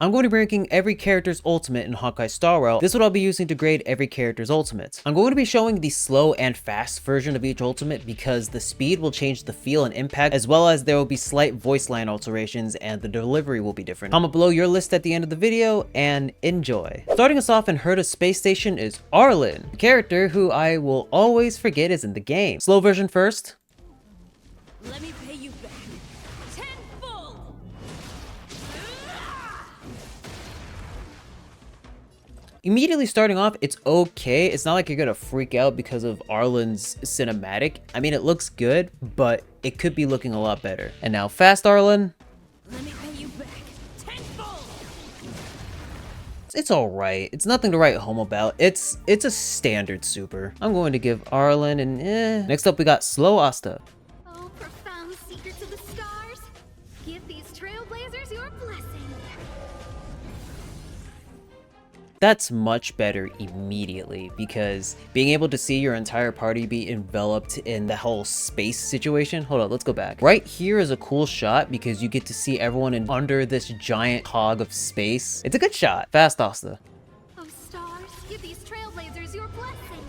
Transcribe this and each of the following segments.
I'm going to be ranking every character's ultimate in Honkai Star Rail. This is what I'll be using to grade every character's ultimate. I'm going to be showing the slow and fast version of each ultimate because the speed will change the feel and impact, as well as there will be slight voice line alterations and the delivery will be different. Comment below your list at the end of the video and enjoy. Starting us off in Herta's space station is Arlan, a character who I will always forget is in the game. Slow version first. Let me pay you back tenfold. Immediately starting off, it's okay. It's not like you're gonna freak out because of Arlan's cinematic. I mean, it looks good, but it could be looking a lot better. And now fast Arlan. Let me pay you back tenfold. It's alright. It's nothing to write home about. It's a standard super. I'm going to give Arlan an eh. Next up, we got slow Asta. Oh, profound secrets of the stars. Give these trailblazers your blessing. That's much better immediately because being able to see your entire party be enveloped in the whole space situation. Hold on, let's go back. Right here is a cool shot because you get to see everyone in under this giant cog of space. It's a good shot. Fast Asta. Oh, stars, give these trailblazers your blessing.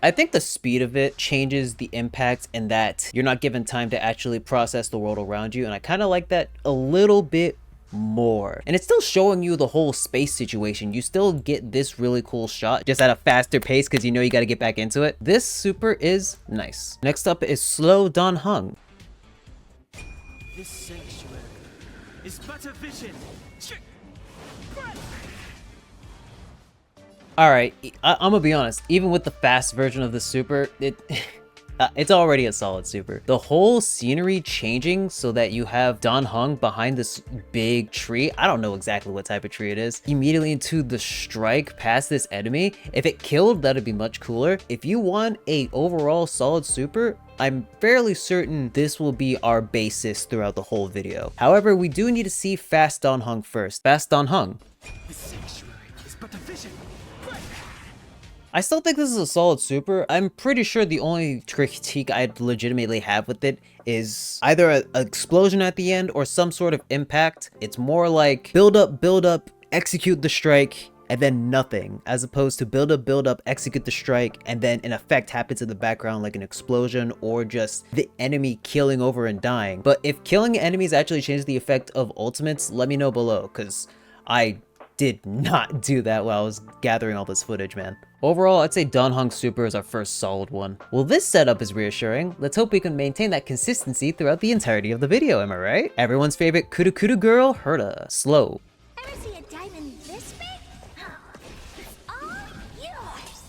I think the speed of it changes the impact and that you're not given time to actually process the world around you. And I kind of like that a little bit more, and it's still showing you the whole space situation. You still get this really cool shot just at a faster pace because you know you got to get back into it. This super is nice. Next up is slow Dan Heng. This sanctuary is but a vision. All right, I'm gonna be honest, even with the fast version of the super, it's already a solid super. The whole scenery changing so that you have Dan Heng behind this big tree. I don't know exactly what type of tree it is. Immediately into the strike past this enemy. If it killed, that'd be much cooler. If you want a overall solid super, I'm fairly certain this will be our basis throughout the whole video. However, we do need to see fast Dan Heng first. Fast Dan Heng. This sanctuary is but a vision. I still think this is a solid super. I'm pretty sure the only critique I'd legitimately have with it is either an explosion at the end or some sort of impact. It's more like build up, execute the strike, and then nothing, as opposed to build up, execute the strike, and then an effect happens in the background like an explosion or just the enemy keeling over and dying. But if killing enemies actually changes the effect of ultimates, let me know below, because I did not do that while I was gathering all this footage, man. Overall, I'd say Dan Heng Super is our first solid one. Well, this setup is reassuring. Let's hope we can maintain that consistency throughout the entirety of the video, am I right? Everyone's favorite kudu kudu girl, Herta. Slow. Ever see a diamond this big? Oh, it's all yours.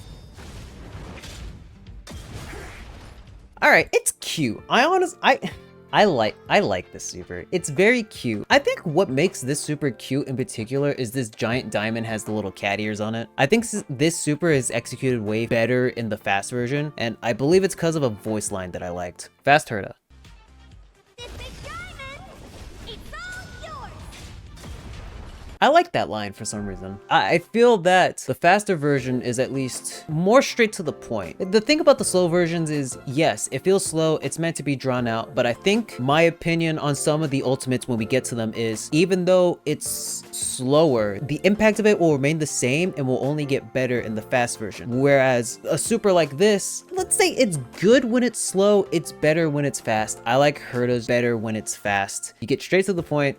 Alright, it's cute. I like this super. It's very cute. I think what makes this super cute in particular is this giant diamond has the little cat ears on it. I think this super is executed way better in the fast version, and I believe it's because of a voice line that I liked. Fast Herta. This big diamond, it's all yours. I like that line for some reason. I feel that the faster version is at least more straight to the point. The thing about the slow versions is, yes, it feels slow, it's meant to be drawn out, but I think my opinion on some of the ultimates when we get to them is, even though it's slower, the impact of it will remain the same and will only get better in the fast version. Whereas a super like this, let's say it's good when it's slow, it's better when it's fast. I like Herta's better when it's fast. You get straight to the point,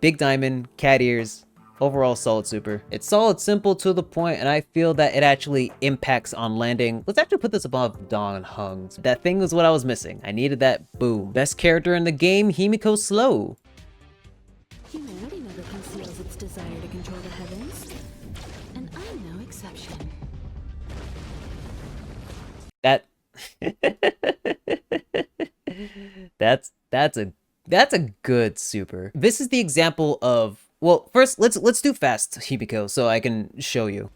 big diamond, cat ears, overall solid super. It's solid, simple, to the point, and I feel that it actually impacts on landing. Let's actually put this above Dan Heng's. That thing was what I was missing. I needed that boom. Best character in the game, Himeko slow. Humanity never conceals its desire to control the heavens, and I'm no exception. That that's a good super. This is the example of, well, first let's do fast Himeko so I can show you.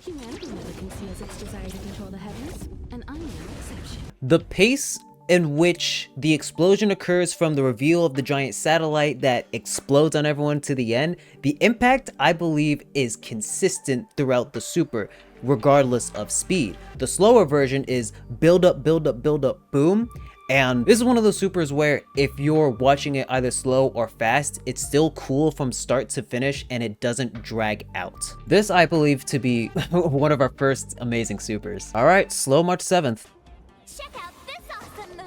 Humanity never conceals its desire to control the heavens, and I'm no exception. The pace in which the explosion occurs from the reveal of the giant satellite that explodes on everyone to the end, the impact, I believe, is consistent throughout the super, regardless of speed. The slower version is build up, boom, And this is one of those supers where if you're watching it either slow or fast, it's still cool from start to finish and it doesn't drag out. This I believe to be one of our first amazing supers. All right, slow March 7th. Check out this awesome move.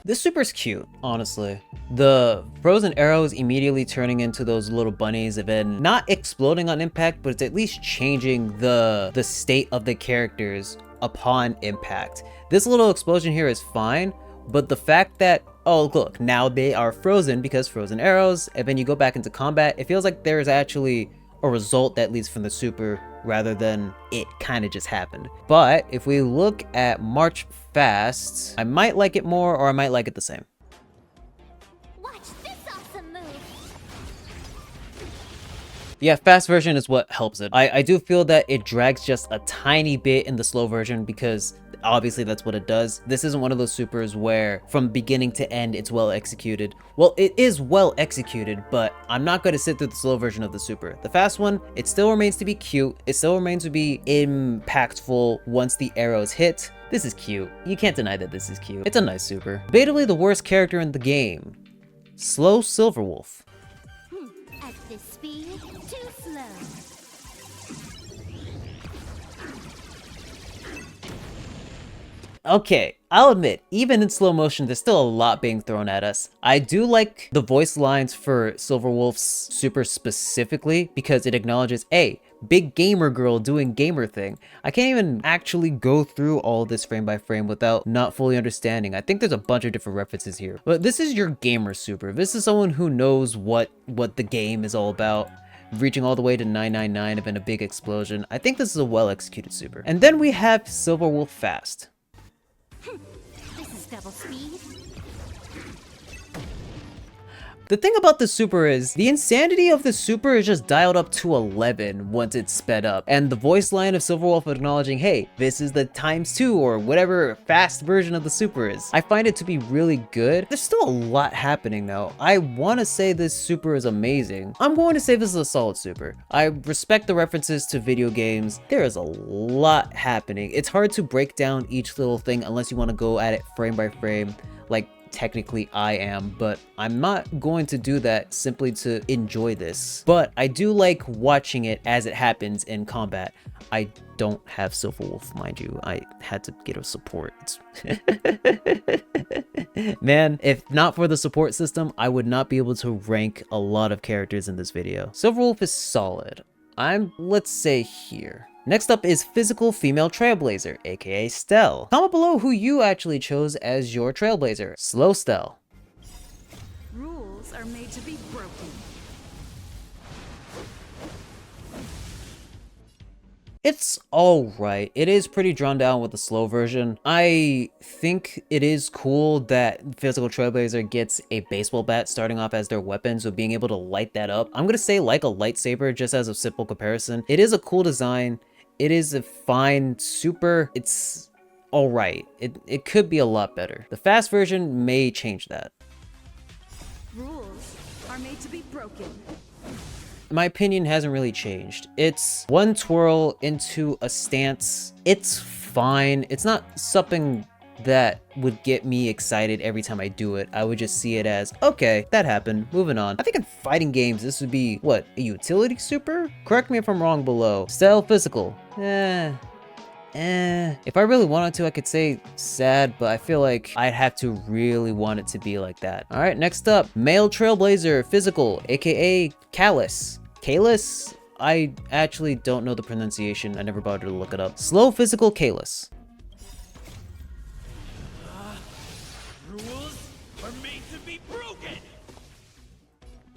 This super's cute, honestly. The frozen arrows immediately turning into those little bunnies and then not exploding on impact, but it's at least changing the state of the characters upon impact. This little explosion here is fine, but the fact that, oh look, now they are frozen because frozen arrows, and then you go back into combat, it feels like there's actually a result that leads from the super rather than it kind of just happened. But if we look at March Fast, I might like it more or I might like it the same. Watch this awesome move. Yeah, fast version is what helps it. I do feel that it drags just a tiny bit in the slow version because obviously that's what it does. This isn't one of those supers where from beginning to end it's well executed. Well, it is well executed, but I'm not going to sit through the slow version of the super. The fast one, it still remains to be cute. It still remains to be impactful once the arrows hit. This is cute. You can't deny that this is cute. It's a nice super. Debatably the worst character in the game. Slow Silverwolf. At this speed, too slow. Okay, I'll admit, even in slow motion, there's still a lot being thrown at us. I do like the voice lines for Silverwolf's super specifically because it acknowledges, hey, big gamer girl doing gamer thing. I can't even actually go through all this frame by frame without not fully understanding. I think there's a bunch of different references here. But this is your gamer super. This is someone who knows what the game is all about. Reaching all the way to 999 and then a big explosion. I think this is a well executed super. And then we have Silverwolf Fast. This is double speed. The thing about the super is, the insanity of the super is just dialed up to 11 once it's sped up. And the voice line of Silverwolf acknowledging, hey, this is the ×2 or whatever fast version of the super is. I find it to be really good. There's still a lot happening though. I want to say this super is amazing. I'm going to say this is a solid super. I respect the references to video games. There is a lot happening. It's hard to break down each little thing unless you want to go at it frame by frame, like technically I am, but I'm not going to do that simply to enjoy this. But I do like watching it as it happens in combat. I don't have Silverwolf, mind you. I had to get a support. Man, if not for the support system, I would not be able to rank a lot of characters in this video. Silverwolf is solid. Let's say here. Next up is Physical Female Trailblazer, aka Stell. Comment below who you actually chose as your Trailblazer. Slow Stell. Rules are made to be broken. It's alright. It is pretty drawn down with the slow version. I think it is cool that Physical Trailblazer gets a baseball bat starting off as their weapon, so being able to light that up. I'm gonna say like a lightsaber just as a simple comparison. It is a cool design. It is a fine super. It's alright. It could be a lot better. The fast version may change that. Rules are made to be broken. My opinion hasn't really changed. It's one twirl into a stance. It's fine. It's not something that would get me excited every time I do it. I would just see it as, okay, that happened, moving on. I think in fighting games, this would be, what, a utility super? Correct me if I'm wrong below. Style physical. If I really wanted to, I could say sad, but I feel like I'd have to really want it to be like that. All right, next up, Male Trailblazer Physical, aka Callus. Callus? I actually don't know the pronunciation. I never bothered to look it up. Slow Physical Callus. Rules are made to be broken.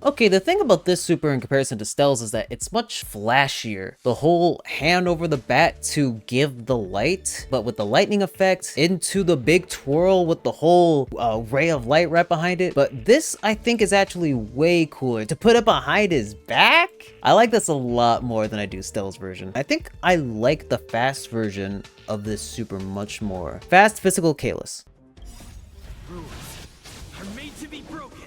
Okay, the thing about this super in comparison to Stell's is that it's much flashier. The whole hand over the bat to give the light, but with the lightning effect into the big twirl with the whole ray of light right behind it. But this, I think, is actually way cooler. To put it behind his back? I like this a lot more than I do Stell's version. I think I like the fast version of this super much more. Fast Physical Callus. Rules are made to be broken.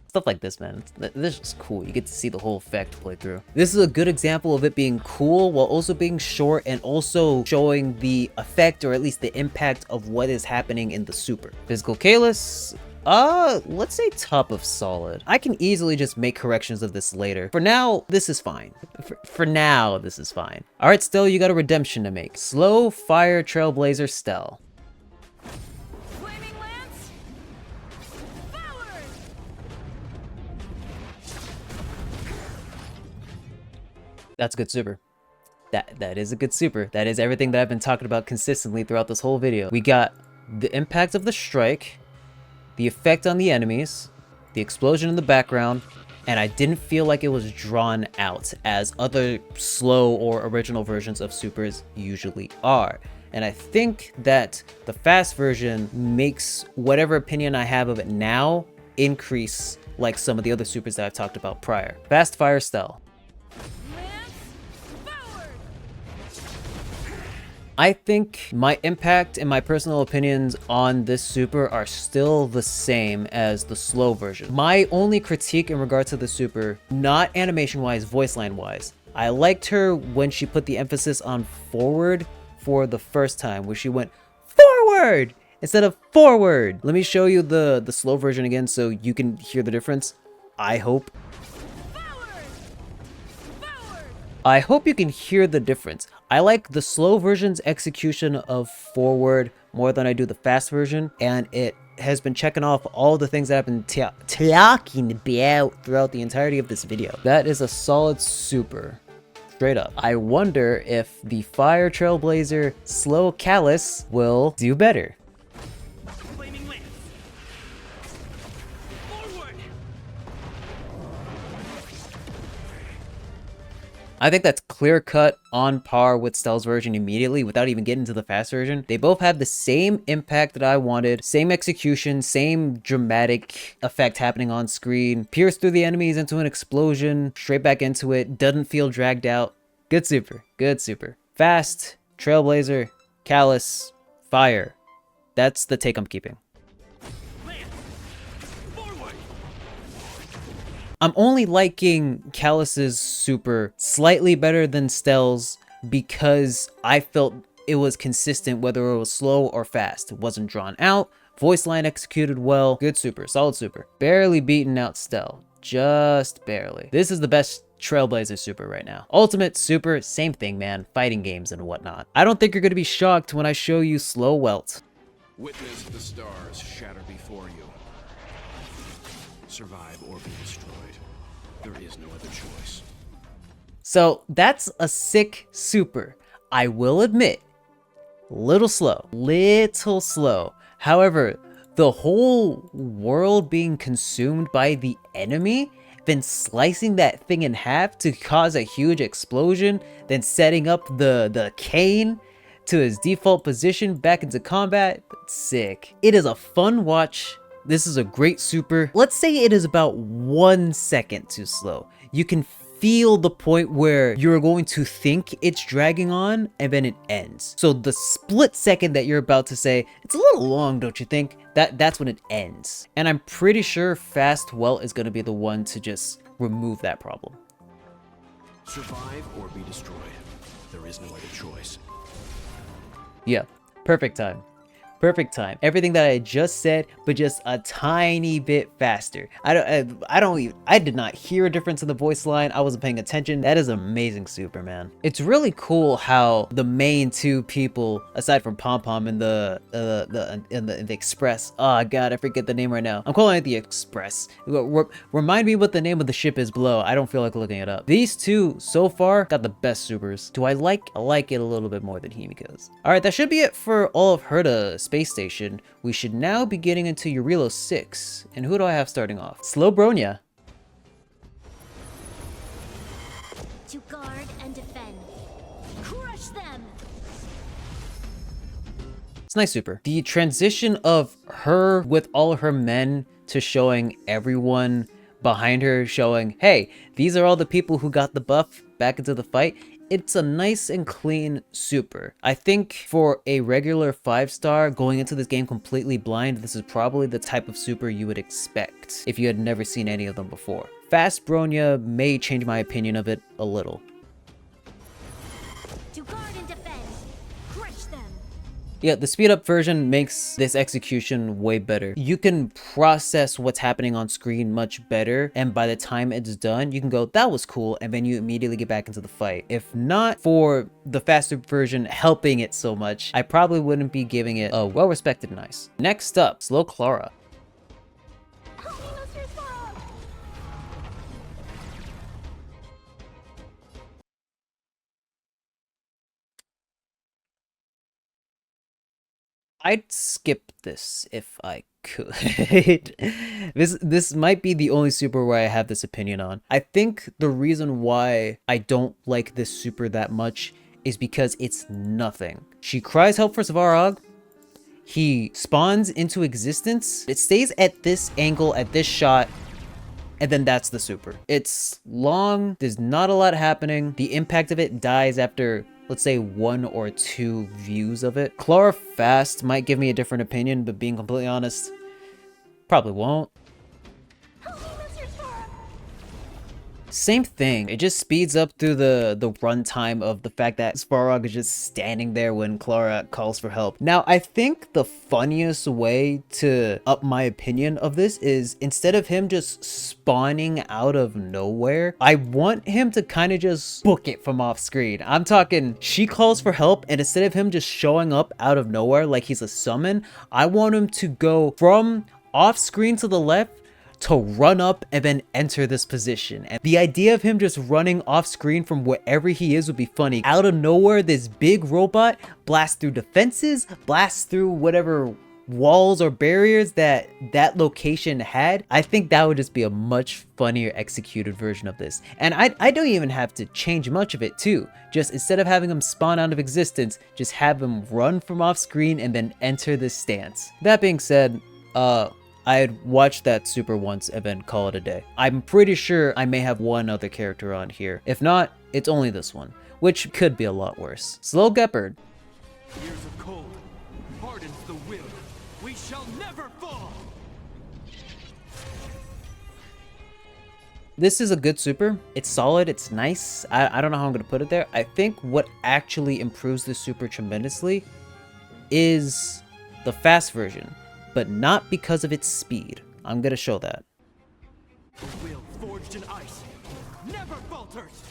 Stuff like this, man. This is cool. You get to see the whole effect play through. This is a good example of it being cool while also being short and also showing the effect, or at least the impact of what is happening in the super. Physical Kalis, let's say top of solid. I can easily just make corrections of this later. For now, this is fine. For now, this is fine. All right, Stell, you got a redemption to make. Slow fire Trailblazer Stell. Flaming Lance, forward! That's a good super. That is a good super. That is everything that I've been talking about consistently throughout this whole video. We got the impact of the strike, the effect on the enemies, the explosion in the background, and I didn't feel like it was drawn out as other slow or original versions of supers usually are. And I think that the fast version makes whatever opinion I have of it now increase like some of the other supers that I've talked about prior. Fast fire Stell. I think my impact and my personal opinions on this super are still the same as the slow version. My only critique in regard to the super, not animation wise, voice line wise, I liked her when she put the emphasis on forward for the first time, where she went forward instead of forward. Let me show you the slow version again so you can hear the difference. I hope you can hear the difference. I like the slow version's execution of forward more than I do the fast version, and it has been checking off all the things that I've been talking about throughout the entirety of this video. That is a solid super. Straight up. I wonder if the Fire Trailblazer Slow Kalis will do better. Flaming Lance. Forward. I think that's clear cut on par with Stell's version immediately without even getting to the fast version. They both have the same impact that I wanted, same execution, same dramatic effect happening on screen. Pierce through the enemies into an explosion, straight back into it, doesn't feel dragged out. Good super, good super. Fast, Trailblazer, Kalis, fire. That's the take I'm keeping. I'm only liking Kalis's super slightly better than Stell's because I felt it was consistent whether it was slow or fast. It wasn't drawn out, voice line executed well, good super, solid super. Barely beaten out Stell, just barely. This is the best Trailblazer super right now. Ultimate super, same thing, man, fighting games and whatnot. I don't think you're gonna be shocked when I show you slow Welt. Witness the stars shatter before you. Survive or be destroyed. There is no other choice. So that's a sick super. I will admit, little slow. However, the whole world being consumed by the enemy, then slicing that thing in half to cause a huge explosion, then setting up the cane to his default position back into combat, sick. It is a fun watch. This is a great super. Let's say it is about 1 second too slow. You can feel the point where you're going to think it's dragging on and then it ends. So the split second that you're about to say, it's a little long, don't you think? That's when it ends. And I'm pretty sure Fast Welt is gonna be the one to just remove that problem. Survive or be destroyed. There is no other choice. Yeah, perfect time. Perfect time. Everything that I just said, but just a tiny bit faster. I did not hear a difference in the voice line. I wasn't paying attention. That is amazing super, man. It's really cool how the main two people, aside from Pom Pom and the Express. Oh god, I forget the name right now. I'm calling it the Express. Remind me what the name of the ship is below. I don't feel like looking it up. These two so far got the best supers. Do I like it a little bit more than Himeko's. All right, that should be it for all of Herta Space Station. We should now be getting into Eurilo 6. And who do I have starting off? Slow Bronya. To guard and defend. Crush them! It's nice super. The transition of her with all of her men to showing everyone behind her, showing, hey, these are all the people who got the buff back into the fight. it's a nice and clean super. I think for a regular 5-star going into this game completely blind, this is probably the type of super you would expect if you had never seen any of them before. Fast Bronya may change my opinion of it a little. To guard and defend. Crush them. Yeah, the speed up version makes this execution way better. You can process what's happening on screen much better, and by the time it's done, you can go, that was cool, and then you immediately get back into the fight. If not for the faster version helping it so much, I probably wouldn't be giving it a well-respected nice. Next up, slow Clara. I'd skip this if I could. This might be the only super where I have this opinion on. I think the reason why I don't like this super that much is because it's nothing. She cries help for Svarog. He spawns into existence. It stays at this angle, at this shot, and then that's the super. It's long, there's not a lot happening. The impact of it dies after, let's say, 1 or 2 views of it. Clara fast might give me a different opinion, but being completely honest, probably won't. Same thing. It just speeds up through the runtime of the fact that Svarog is just standing there when Clara calls for help. Now, I think the funniest way to up my opinion of this is instead of him just spawning out of nowhere, I want him to kind of just book it from off screen. I'm talking, she calls for help, and instead of him just showing up out of nowhere like he's a summon, I want him to go from off screen to the left to run up and then enter this position. And the idea of him just running off screen from wherever he is would be funny. Out of nowhere, this big robot blasts through defenses, blasts through whatever walls or barriers that location had. I think that would just be a much funnier executed version of this. And I don't even have to change much of it too. Just instead of having him spawn out of existence, just have him run from off screen and then enter this stance. That being said, I had watched that super once and then call it a day. I'm pretty sure I may have one other character on here. If not, it's only this one, which could be a lot worse. Slow Gepard. Years of cold hardens the will. We shall never fall. This is a good super. It's solid, it's nice. I don't know how I'm gonna put it there. I think what actually improves this super tremendously is the fast version, but not because of its speed. I'm gonna show that. The will forged in ice never falters.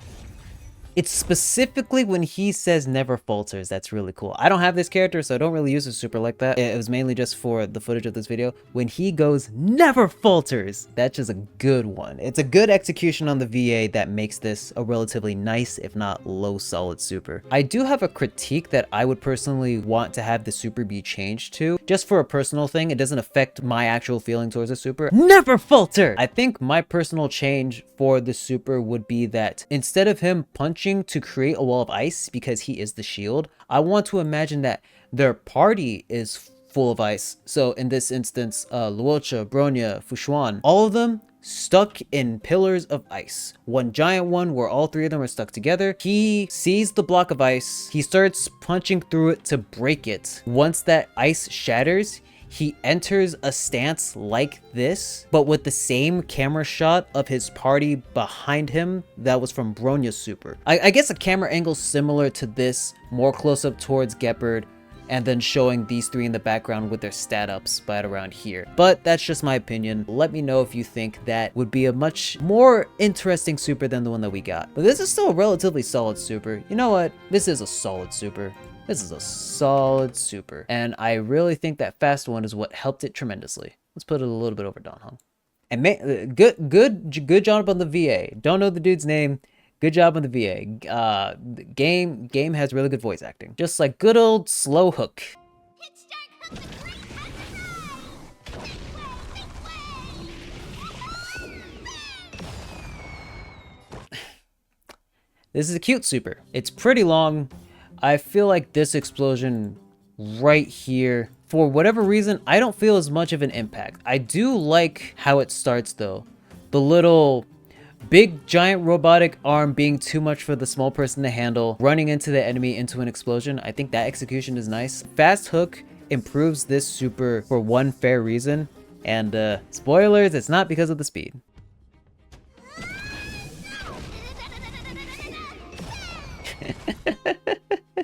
It's specifically when he says never falters that's really cool. I don't have this character, so I don't really use a super like that. It was mainly just for the footage of this video. When he goes never falters, that's just a good one. It's a good execution on the VA that makes this a relatively nice, if not low solid super. I do have a critique that I would personally want to have the super be changed to. Just for a personal thing, it doesn't affect my actual feeling towards the super. Never falter! I think my personal change for the super would be that instead of him punching to create a wall of ice because he is the shield, I want to imagine that their party is full of ice. So in this instance, Loucha, Bronya, Xuan, all of them stuck in pillars of ice. One giant one where all 3 of them are stuck together. He sees the block of ice. He starts punching through it to break it. Once that ice shatters, he enters a stance like this, but with the same camera shot of his party behind him that was from Bronya's super. I guess a camera angle similar to this, more close up towards Gepard, and then showing these 3 in the background with their stat ups right around here. But that's just my opinion. Let me know if you think that would be a much more interesting super than the one that we got. But this is still a relatively solid super. You know what? This is a solid super. This is a solid super. And I really think that fast one is what helped it tremendously. Let's put it a little bit over Don Hong. And good job on the VA. Don't know the dude's name. Good job on the VA. Game has really good voice acting. Just like good old slow hook. This is a cute super. It's pretty long. I feel like this explosion right here, for whatever reason, I don't feel as much of an impact. I do like how it starts though. The little Big giant robotic arm being too much for the small person to handle, running into the enemy into an explosion. I think that execution is nice. Fast hook improves this super for one fair reason, and spoilers, it's not because of the speed.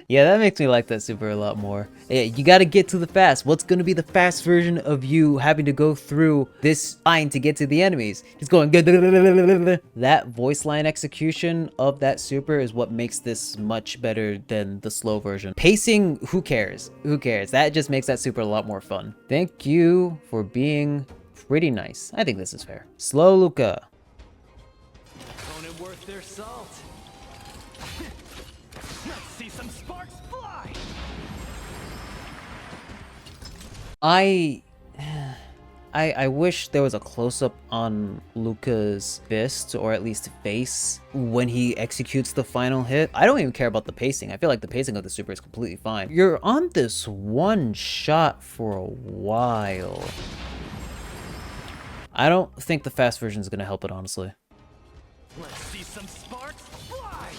Yeah, that makes me like that super a lot more. Yeah, you gotta get to the fast. What's gonna be the fast version of you having to go through this line to get to the enemies? He's going that voice line execution of that super is what makes this much better than the slow version. Pacing, who cares? Who cares? That just makes that super a lot more fun. Thank you for being pretty nice. I think this is fair. Slow Luka. Opponent worth their salt. Let's see some sparks fly. I wish there was a close-up on Luka's fist, or at least face, when he executes the final hit. I don't even care about the pacing. I feel like the pacing of the super is completely fine. You're on this one shot for a while. I don't think the fast version is going to help it, honestly. Let's see some sparks fly.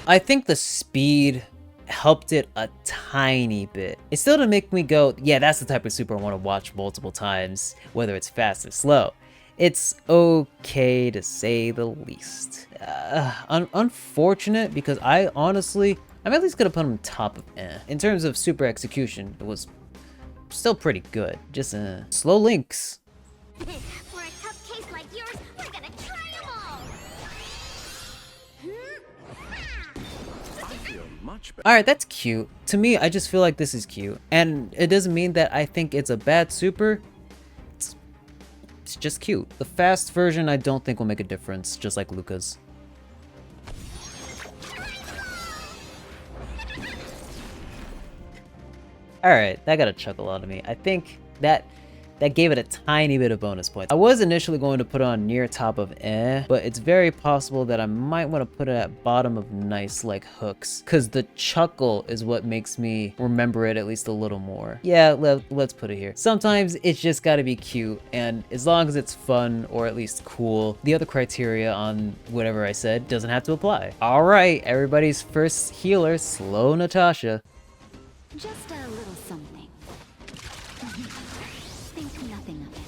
I think the speed helped it a tiny bit. It still didn't make me go, yeah, that's the type of super I want to watch multiple times, whether it's fast or slow. It's okay to say the least. Unfortunate, because I'm at least gonna put him top of In terms of super execution, it was still pretty good. Just slow Lynx. For a tough case like yours, we're gonna try them all. I feel much better. Alright, that's cute. To me, I just feel like this is cute. And it doesn't mean that I think it's a bad super. It's just cute. The fast version I don't think will make a difference, just like Luka's. Alright, that got a chuckle out of me. I think that gave it a tiny bit of bonus points. I was initially going to put it on near top of but it's very possible that I might want to put it at bottom of nice, like hooks, because the chuckle is what makes me remember it at least a little more. Yeah, let's put it here. Sometimes it's just got to be cute, and as long as it's fun or at least cool, the other criteria on whatever I said doesn't have to apply. All right, everybody's first healer, slow Natasha. Just a little something. Think nothing of it.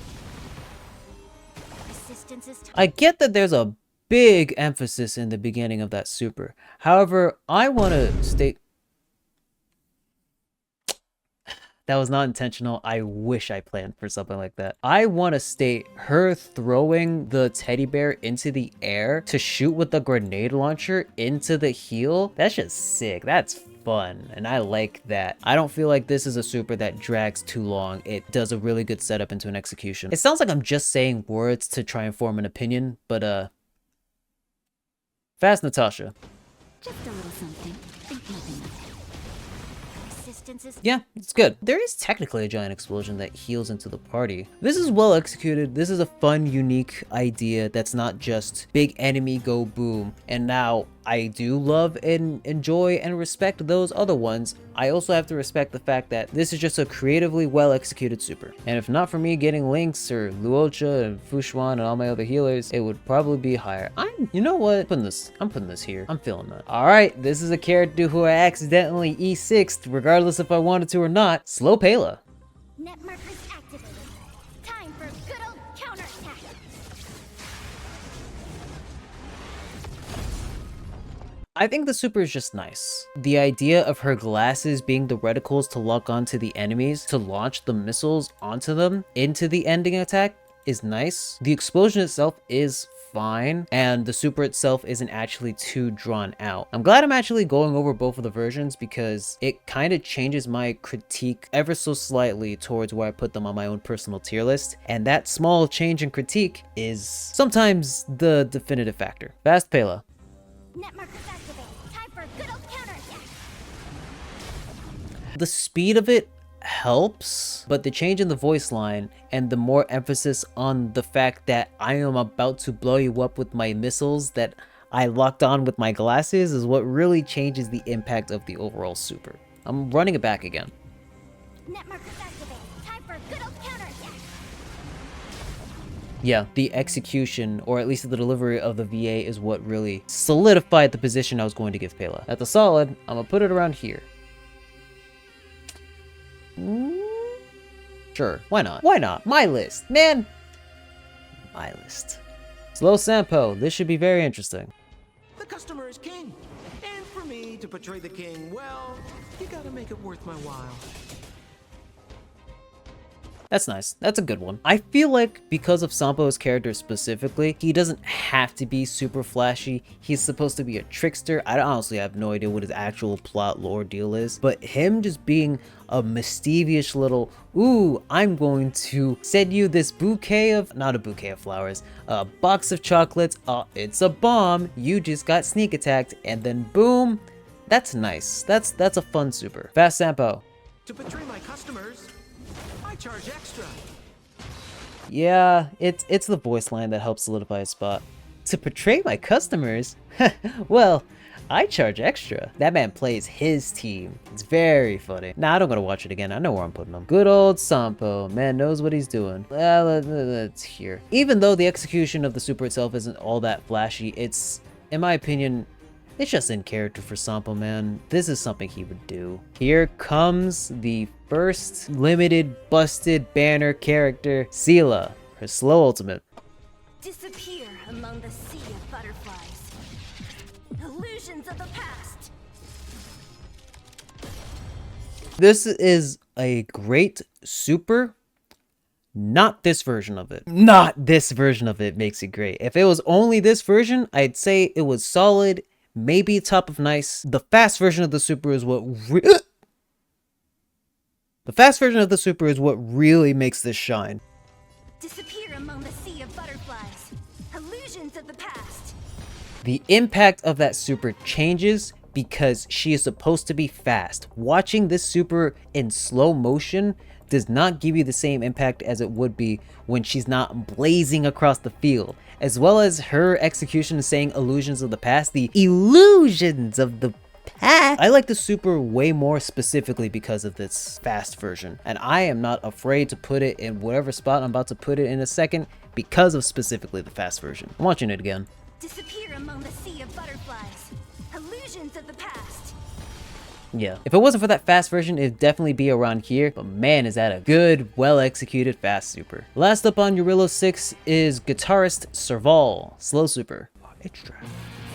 Resistance is I get that there's a big emphasis in the beginning of that super. However, I want to state... That was not intentional. I wish I planned for something like that. I want to state her throwing the teddy bear into the air to shoot with the grenade launcher into the heel. That's just sick. That's fun, and I like that. I don't feel like this is a super that drags too long. It does a really good setup into an execution. It sounds like I'm just saying words to try and form an opinion, but fast Natasha. Just a little something. Think nothing of it. resistance is Yeah, it's good. There is technically a giant explosion that heals into the party. This is well executed. This is a fun, unique idea that's not just big enemy go boom. And now I do love and enjoy and respect those other ones. I also have to respect the fact that this is just a creatively well executed super. And if not for me getting Lynx or Loucha and Xuan and all my other healers, it would probably be higher. You know what? I'm putting this here. I'm feeling that. All right, this is a character who I accidentally E6'd, regardless if I wanted to or not. Slow Pela. net markers activated. Time for good old counterattack. I think the super is just nice. The idea of her glasses being the reticles to lock onto the enemies, to launch the missiles onto them into the ending attack is nice. The explosion itself is fine, and the super itself isn't actually too drawn out. I'm glad I'm actually going over both of the versions because it kind of changes my critique ever so slightly towards where I put them on my own personal tier list, and that small change in critique is sometimes the definitive factor. Fast Pela. Net markers activated. Time for good old counterattack. The speed of it helps, but the change in the voice line and the more emphasis on the fact that I am about to blow you up with my missiles that I locked on with my glasses is what really changes the impact of the overall super. I'm running it back again. Net markers activated. Time for good old counterattack. Yeah, the execution, or at least the delivery of the VA is what really solidified the position I was going to give Pela. At the solid, I'm gonna put it around here. Sure, why not? Why not? My list, man! My list. Slow Sampo, this should be very interesting. The customer is king. And for me to portray the king, well, you gotta make it worth my while. That's nice. That's a good one. I feel like because of Sampo's character specifically, he doesn't have to be super flashy. He's supposed to be a trickster. I honestly have no idea what his actual plot lore deal is, but him just being a mischievous little, ooh, I'm going to send you this bouquet of, not a bouquet of flowers, a box of chocolates. It's a bomb. You just got sneak attacked, and then boom. That's nice. That's a fun super. Fast Sampo. To portray my customers, I charge extra. Yeah, it's the voice line that helps solidify his spot. To portray my customers? Well, I charge extra. That man plays his team. It's very funny. Nah, I don't gotta watch it again. I know where I'm putting him. Good old Sampo. Man knows what he's doing. Let's hear. Even though the execution of the super itself isn't all that flashy, it's, in my opinion, it's just in character for Sampo, man. This is something he would do. Here comes the first limited busted banner character, Seele, her slow ultimate. Disappear among the sea of butterflies. Illusions of the past. This is a great super. Not this version of it. Not this version of it makes it great. If it was only this version, I'd say it was solid. Maybe top of nice. The fast version of the super is what really makes this shine. Disappear among the sea of butterflies. Illusions of the past. The impact of that super changes because she is supposed to be fast. Watching this super in slow motion does not give you the same impact as it would be when she's not blazing across the field. As well as her execution saying illusions of the past, the illusions of the past. I like the super way more specifically because of this fast version. And I am not afraid to put it in whatever spot I'm about to put it in a second because of specifically the fast version. I'm watching it again. Disappear among the sea of butterflies. Illusions of the past. Yeah, if it wasn't for that fast version, it'd definitely be around here, but man, is that a good, well-executed fast super. Last up on Eurilo 6 is guitarist Serval, slow super. Extra.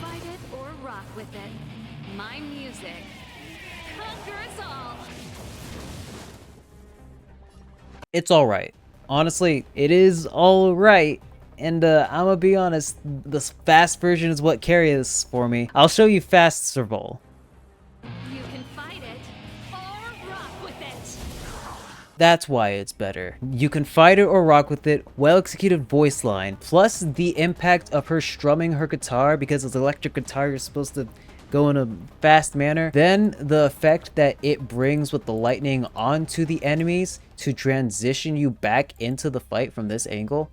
Fight it or rock with it. My music. Conquer us all. It's alright. Honestly, it is alright. And I'm gonna be honest, this fast version is what carries this for me. I'll show you fast Serval. You can fight it or rock with it. That's why it's better. You can fight it or rock with it, well-executed voice line, plus the impact of her strumming her guitar because it's electric guitar, you're supposed to go in a fast manner. Then the effect that it brings with the lightning onto the enemies to transition you back into the fight from this angle.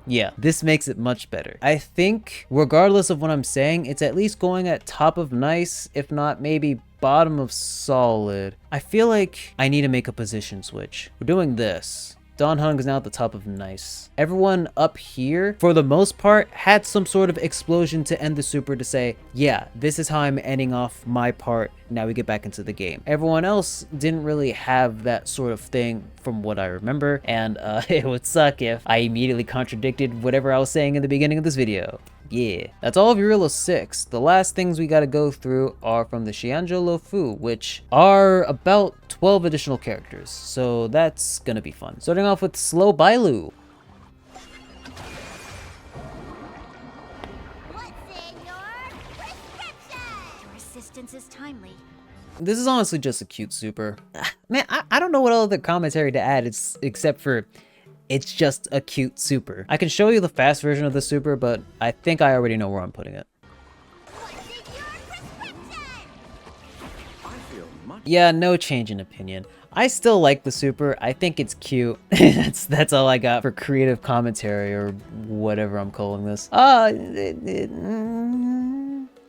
Yeah, this makes it much better. I think, regardless of what I'm saying, it's at least going at top of nice, if not maybe bottom of solid. I feel like I need to make a position switch. We're doing this. Don Hung is now at the top of nice. Everyone up here, for the most part, had some sort of explosion to end the super to say, yeah, this is how I'm ending off my part. Now we get back into the game. Everyone else didn't really have that sort of thing from what I remember, and it would suck if I immediately contradicted whatever I was saying in the beginning of this video. Yeah, that's all of Eurilo 6. The last things we gotta go through are from the Xianzhou Luofu, which are about 12 additional characters, so that's gonna be fun. Starting off with Slow Bailu. What's in your prescription? Your assistance is timely. This is honestly just a cute super. Man, I don't know what other commentary to add except for it's just a cute super. I can show you the fast version of the super, but I think I already know where I'm putting it. What's in your prescription? I feel much. Yeah, no change in opinion. I still like the super. I think it's cute. that's all I got for creative commentary or whatever I'm calling this. I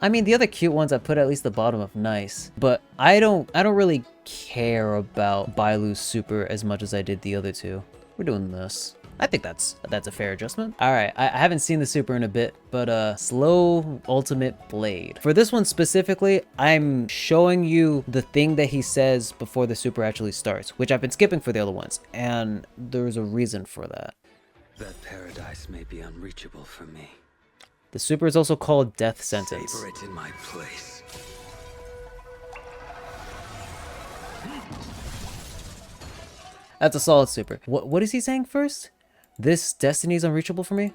mean, the other cute ones I put at least the bottom of nice, but I don't really care about Bailu's super as much as I did the other two. We're doing this. I think that's a fair adjustment. All right, I haven't seen the super in a bit, but slow ultimate blade. For this one specifically, I'm showing you the thing that he says before the super actually starts, which I've been skipping for the other ones, and there's a reason for that. That paradise may be unreachable for me. The super is also called Death Sentence. Savor it in my place. That's a solid super. What is he saying first? This destiny is unreachable for me?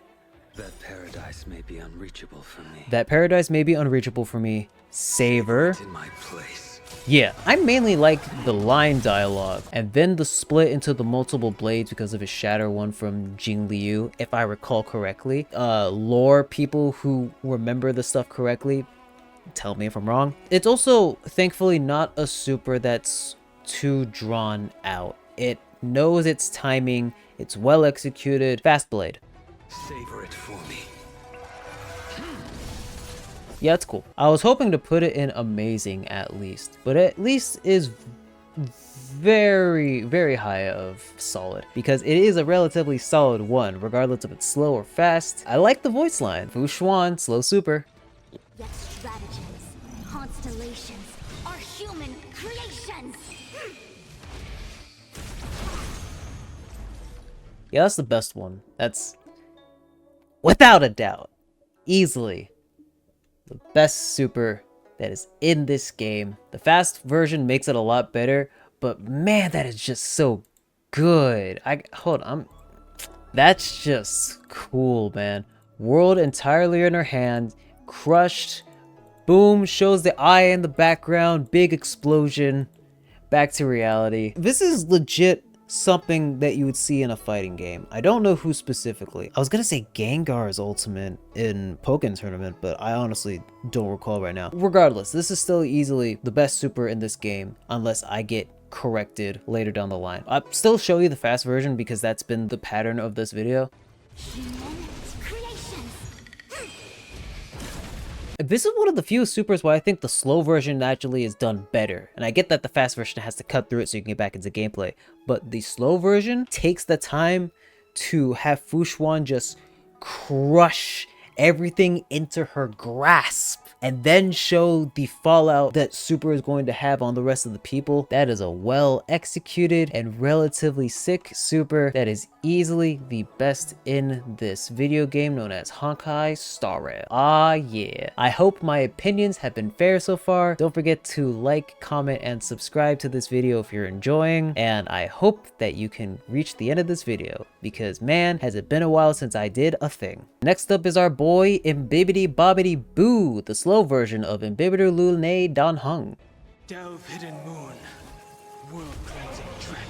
That paradise may be unreachable for me. That paradise may be unreachable for me. Savor. In my place. Yeah, I mainly like the line dialogue, and then the split into the multiple blades because of his shatter one from Jing Liu, if I recall correctly. Lore people who remember the stuff correctly, tell me if I'm wrong. It's also, thankfully, not a super that's too drawn out. It knows its timing, it's well executed. Fast blade. Savor it for me. Yeah, it's cool. I was hoping to put it in amazing at least, but at least is very, very high of solid because it is a relatively solid one, regardless if it's slow or fast. I like the voice line. Xuan, slow super. Yet stratagems, constellations, are human creations. Yeah, that's the best one. That's, without a doubt, easily the best super that is in this game. The fast version makes it a lot better, but man, that is just so good. That's just cool, man. World entirely in her hand, crushed, boom, shows the eye in the background, big explosion, back to reality. This is legit something that you would see in a fighting game. I don't know who specifically. I was gonna say Gengar's ultimate in Pokken Tournament, but I honestly don't recall right now. Regardless, this is still easily the best super in this game, unless I get corrected later down the line. I'll still show you the fast version because that's been the pattern of this video. This is one of the few supers where I think the slow version actually is done better. And I get that the fast version has to cut through it so you can get back into gameplay. But the slow version takes the time to have Xuan just crush everything into her grasp and then show the fallout that super is going to have on the rest of the people. That is a well executed and relatively sick super that is easily the best in this video game known as Honkai Star Rail. Ah yeah. I hope my opinions have been fair so far. Don't forget to like, comment, and subscribe to this video if you're enjoying. And I hope that you can reach the end of this video because man, has it been a while since I did a thing. Next up is our boy Imbibitor Bobbity Boo, the slow version of Imbibitor Lunae Dan Heng. Delve hidden moon, world cleansing dragon.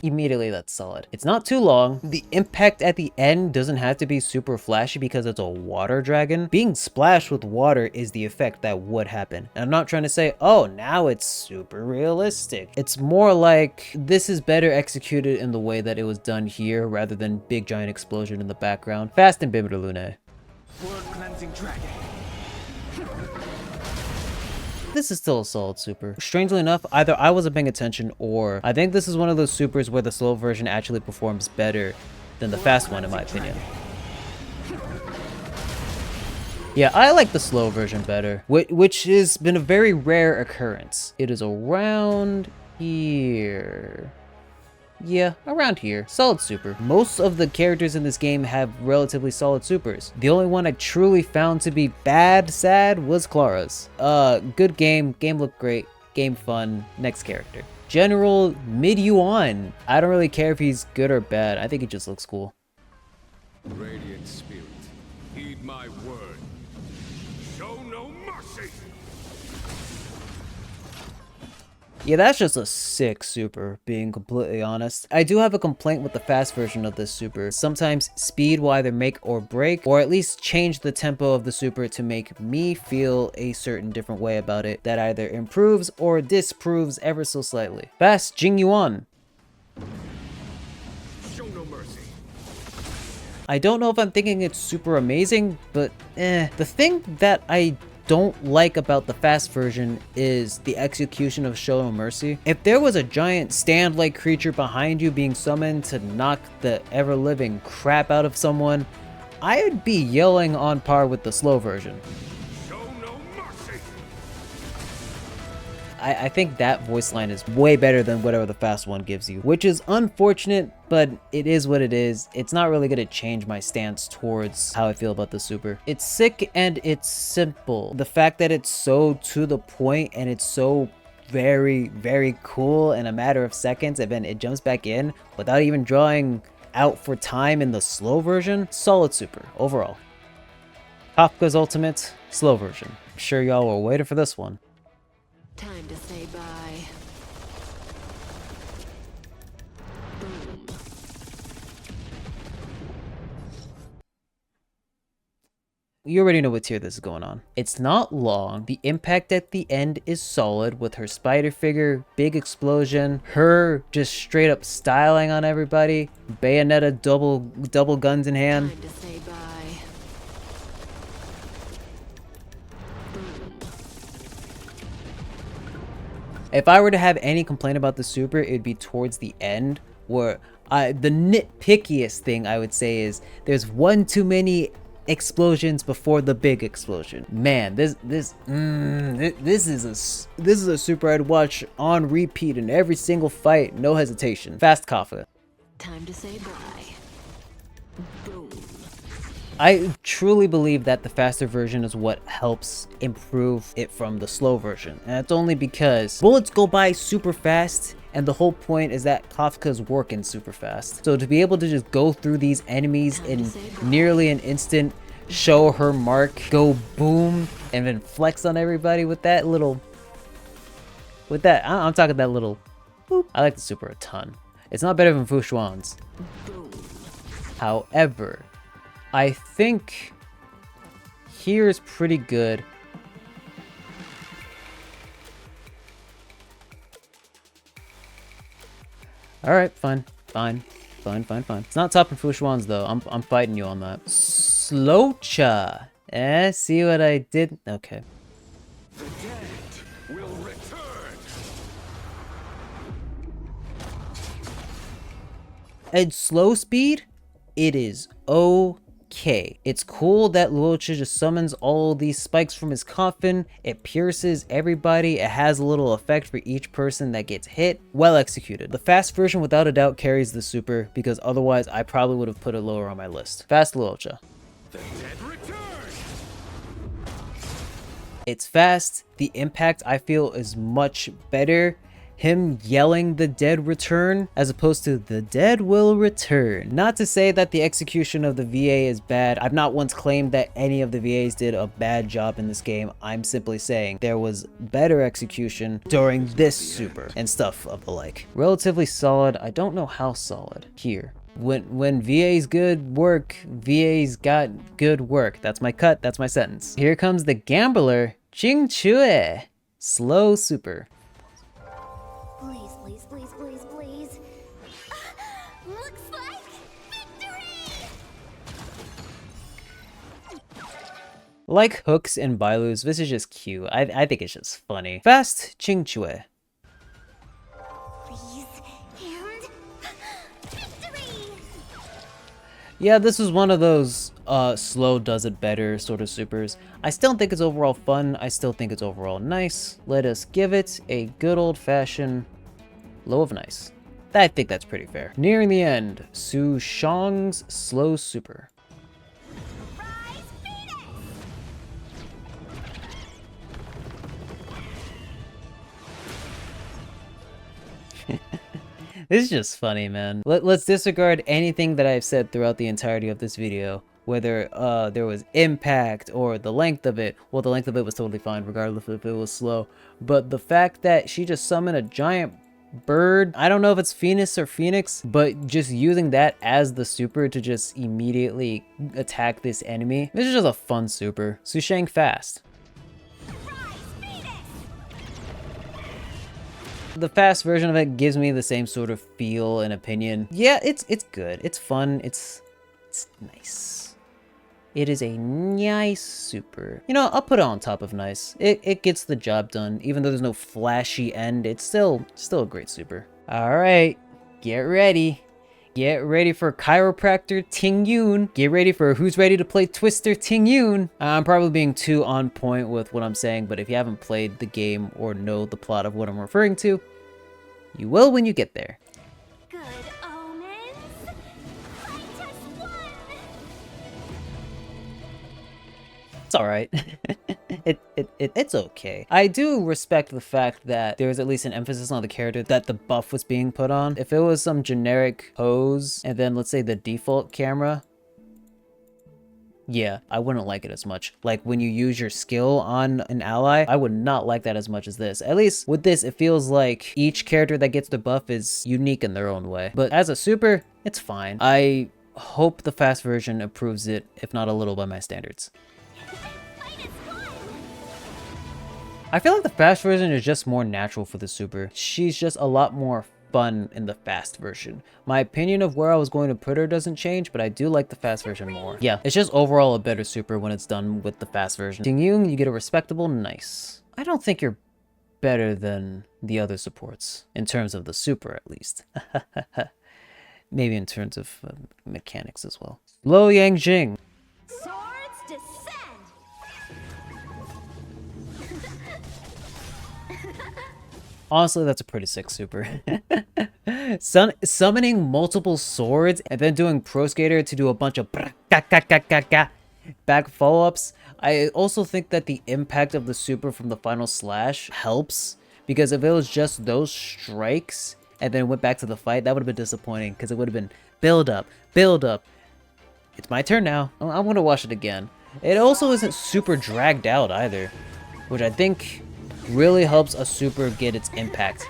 Immediately, that's solid. It's not too long. The impact at the end doesn't have to be super flashy because it's a water dragon. Being splashed with water is the effect that would happen. And I'm not trying to say, oh, now it's super realistic. It's more like this is better executed in the way that it was done here rather than big giant explosion in the background. Fast Imbibitor Lunae. World cleansing dragon. This is still a solid super. Strangely enough, either I wasn't paying attention or I think this is one of those supers where the slow version actually performs better than the fast one in my opinion. Yeah, I like the slow version better, which has been a very rare occurrence. It is around here. Yeah, around here. Solid super. Most of the characters in this game have relatively solid supers. The only one I truly found to be bad sad was Clara's. Good game. Game looked great. Game fun. Next character. General Mid-Yuan. I don't really care if he's good or bad. I think he just looks cool. Radiant spirit, heed my word. Show no mercy. Yeah, that's just a sick super, being completely honest. I do have a complaint with the fast version of this super. Sometimes speed will either make or break, or at least change the tempo of the super to make me feel a certain different way about it that either improves or disproves ever so slightly. Fast Jing Yuan. Show no mercy. I don't know if I'm thinking it's super amazing, but the thing that I don't like about the fast version is the execution of Show No Mercy. If there was a giant stand-like creature behind you being summoned to knock the ever-living crap out of someone, I'd be yelling on par with the slow version. Show no mercy. I think that voice line is way better than whatever the fast one gives you, which is unfortunate, but it is what it is. It's not really going to change my stance towards how I feel about the super. It's sick and it's simple. The fact that it's so to the point and it's so very, very cool in a matter of seconds, and then it jumps back in without even drawing out for time in the slow version, solid super overall. Kafka's ultimate, slow version. I'm sure y'all were waiting for this one. Time to say bye. Boom. You already know what tier this is going on. It's not long. The impact at the end is solid with her spider figure, big explosion, her just straight up styling on everybody, Bayonetta double guns in hand. Time to say bye. If I were to have any complaint about the super, it'd be towards the end, where the nitpickiest thing I would say is there's one too many explosions before the big explosion. Man, this is a super I'd watch on repeat in every single fight, no hesitation. Fast Kafka. Time to say bye. Boom. I truly believe that the faster version is what helps improve it from the slow version. And that's only because bullets go by super fast, and the whole point is that Kafka's working super fast. So to be able to just go through these enemies in nearly an instant, show her mark, go boom, and then flex on everybody with that little... I'm talking that little boop. I like the super a ton. It's not better than Xuan's. However, I think here is pretty good. All right, fine. It's not topping Xuan's though. I'm fighting you on that. Loucha. See what I did? Okay. The dead will return. At slow speed, it is okay. It's cool that Loucha just summons all these spikes from his coffin. It pierces everybody. It has a little effect for each person that gets hit. Well executed. The fast version without a doubt carries the super, because otherwise I probably would have put it lower on my list. Fast Loucha. The dead return. It's fast. The impact I feel is much better. Him yelling the dead return as opposed to the dead will return. Not to say that the execution of the VA is bad. I've not once claimed that any of the VAs did a bad job in this game. I'm simply saying there was better execution during this super and stuff of the like. Relatively solid. I don't know how solid here. When VA's good work, VA's got good work. That's my cut. That's my sentence. Here comes the gambler, Jing Yuan. Slow super. Please, please, please, please, please. Looks like victory! Like hooks and Bailus, this is just cute. I think it's just funny. Fast Jing Yuan. Please, and victory! Yeah, this is one of those slow does it better sort of supers. I still think it's overall fun. I still think it's overall nice. Let us give it a good old-fashioned low of nice. I think that's pretty fair. Nearing the end, Sushang's slow super. Rise, Phoenix! This is just funny, man. Let's disregard anything that I've said throughout the entirety of this video. Whether there was impact or the length of it. Well, the length of it was totally fine, regardless if it was slow. But the fact that she just summoned a giant bird, I don't know if it's Phoenix, but just using that as the super to just immediately attack this enemy. This is just a fun super. Sushang fast. The fast version of it gives me the same sort of feel and opinion. Yeah, it's good. It's fun. It's nice. It is a nice super. You know, I'll put it on top of nice. It gets the job done. Even though there's no flashy end, it's still a great super. Alright, get ready. Get ready for Chiropractor Tingyun. Get ready for Who's Ready to Play Twister Tingyun. I'm probably being too on point with what I'm saying, but if you haven't played the game or know the plot of what I'm referring to, you will when you get there. Good omens. Fight us one. It's alright. It's okay. I do respect the fact that there was at least an emphasis on the character that the buff was being put on. If it was some generic pose and then let's say the default camera, yeah, I wouldn't like it as much. Like when you use your skill on an ally, I would not like that as much as this. At least with this, it feels like each character that gets the buff is unique in their own way. But as a super, it's fine. I hope the fast version improves it, if not a little by my standards. I feel like the fast version is just more natural for the super. She's just a lot more fun in the fast version. My opinion of where I was going to put her doesn't change, but I do like the fast version more. Yeah, it's just overall a better super when it's done with the fast version. Tingyun, you get a respectable nice. I don't think you're better than the other supports, in terms of the super at least. Maybe in terms of mechanics as well. Lo Yang Jing. Swords descend. Honestly, that's a pretty sick super. Summoning multiple swords and then doing Pro Skater to do a bunch of back follow-ups. I also think that the impact of the super from the final slash helps, because if it was just those strikes and then went back to the fight, that would have been disappointing, because it would have been build up. It's my turn now. I'm gonna watch it again. It also isn't super dragged out either, which I think really helps a super get its impact.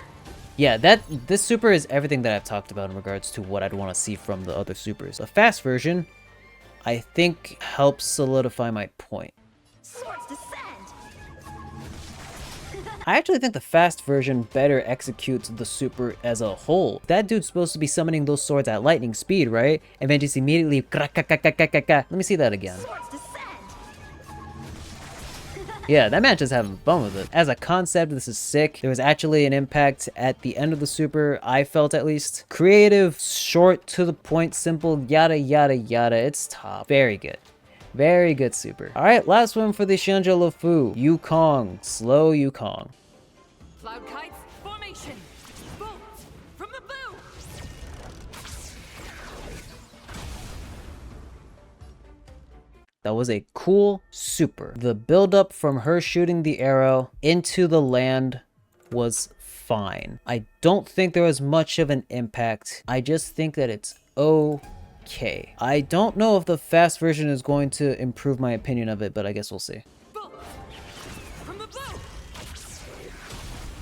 Yeah, this super is everything that I've talked about in regards to what I'd want to see from the other supers. A fast version, I think, helps solidify my point. Swords descend. I actually think the fast version better executes the super as a whole. That dude's supposed to be summoning those swords at lightning speed, right? And then just immediately let me see that again. Swords descend. Yeah, that man just having fun with it. As a concept, this is sick. There was actually an impact at the end of the super, I felt at least. Creative, short, to the point, simple, yada yada yada. It's top. Very good. Very good super. Alright, last one for the Xianzhou Lufu. Yukong. Slow Yukong. Cloud kites, formation! Bolt! From the bow! That was a cool super. The build-up from her shooting the arrow into the land was fine. I don't think there was much of an impact. I just think that it's okay. I don't know if the fast version is going to improve my opinion of it, but I guess we'll see. Bolt! From the bow!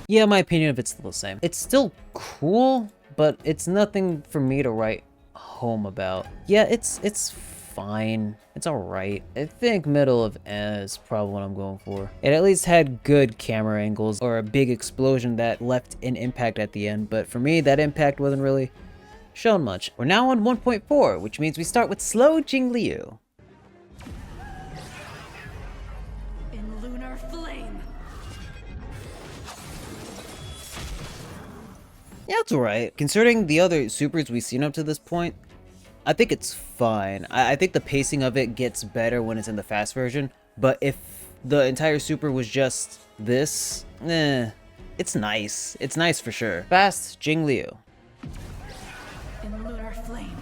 Yeah, my opinion of it's still the same. It's still cool, but it's nothing for me to write home about. Yeah, it's fine. It's alright. I think middle of is probably what I'm going for. It at least had good camera angles or a big explosion that left an impact at the end, but for me, that impact wasn't really shown much. We're now on 1.4, which means we start with slow Jingliu. In lunar flame! Yeah, it's alright. Considering the other supers we've seen up to this point, I think it's fine. I think the pacing of it gets better when it's in the fast version, but if the entire super was just this, it's nice. It's nice for sure. Fast Jingliu. In lunar flame!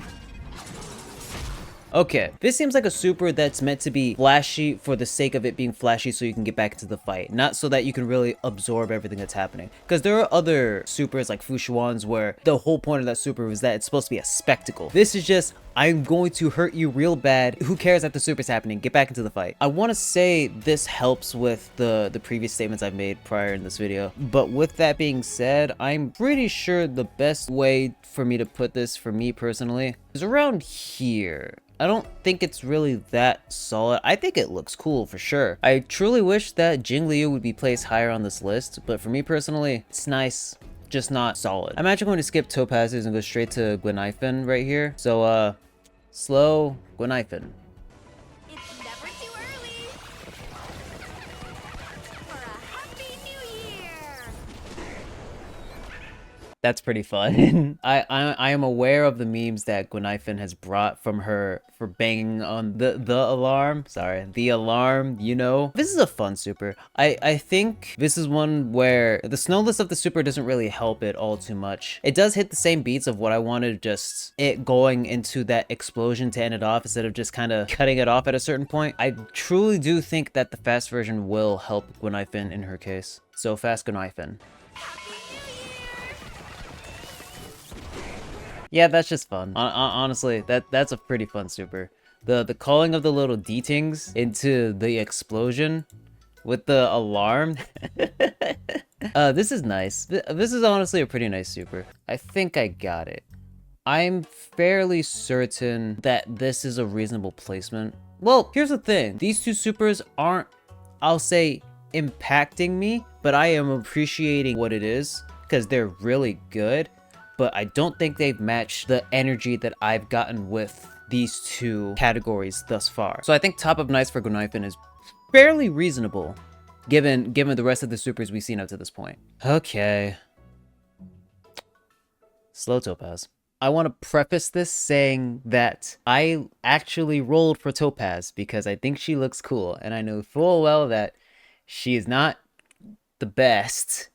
Okay, this seems like a super that's meant to be flashy for the sake of it being flashy so you can get back into the fight, not so that you can really absorb everything that's happening. Because there are other supers like Xuan's where the whole point of that super was that it's supposed to be a spectacle. This is just, I'm going to hurt you real bad. Who cares that the super's happening? Get back into the fight. I want to say this helps with the previous statements I've made prior in this video. But with that being said, I'm pretty sure the best way for me to put this, for me personally, is around here. I don't think it's really that solid. I think it looks cool for sure. I truly wish that Jingliu would be placed higher on this list, but for me personally, it's nice, just not solid. I'm actually going to skip Topazes and go straight to Gwenaifen right here. So, slow Gwenaifen. It's That's pretty fun. I am aware of the memes that Gwenifin has brought from her for banging on the alarm. Sorry, the alarm, you know. This is a fun super. I think this is one where the snowless of the super doesn't really help it all too much. It does hit the same beats of what I wanted, just it going into that explosion to end it off instead of just kind of cutting it off at a certain point. I truly do think that the fast version will help Gwenifin in her case. So fast Gwenifin. Yeah, that's just fun. Honestly, that's a pretty fun super. The calling of the little D-tings into the explosion with the alarm. This is nice. This is honestly a pretty nice super. I think I got it. I'm fairly certain that this is a reasonable placement. Well, here's the thing. These two supers aren't, I'll say, impacting me, but I am appreciating what it is because they're really good. But I don't think they've matched the energy that I've gotten with these two categories thus far. So I think top of nice for Gwenifin is fairly reasonable, given the rest of the supers we've seen up to this point. Okay. Slow Topaz. I want to preface this saying that I actually rolled for Topaz because I think she looks cool, and I know full well that she is not the best,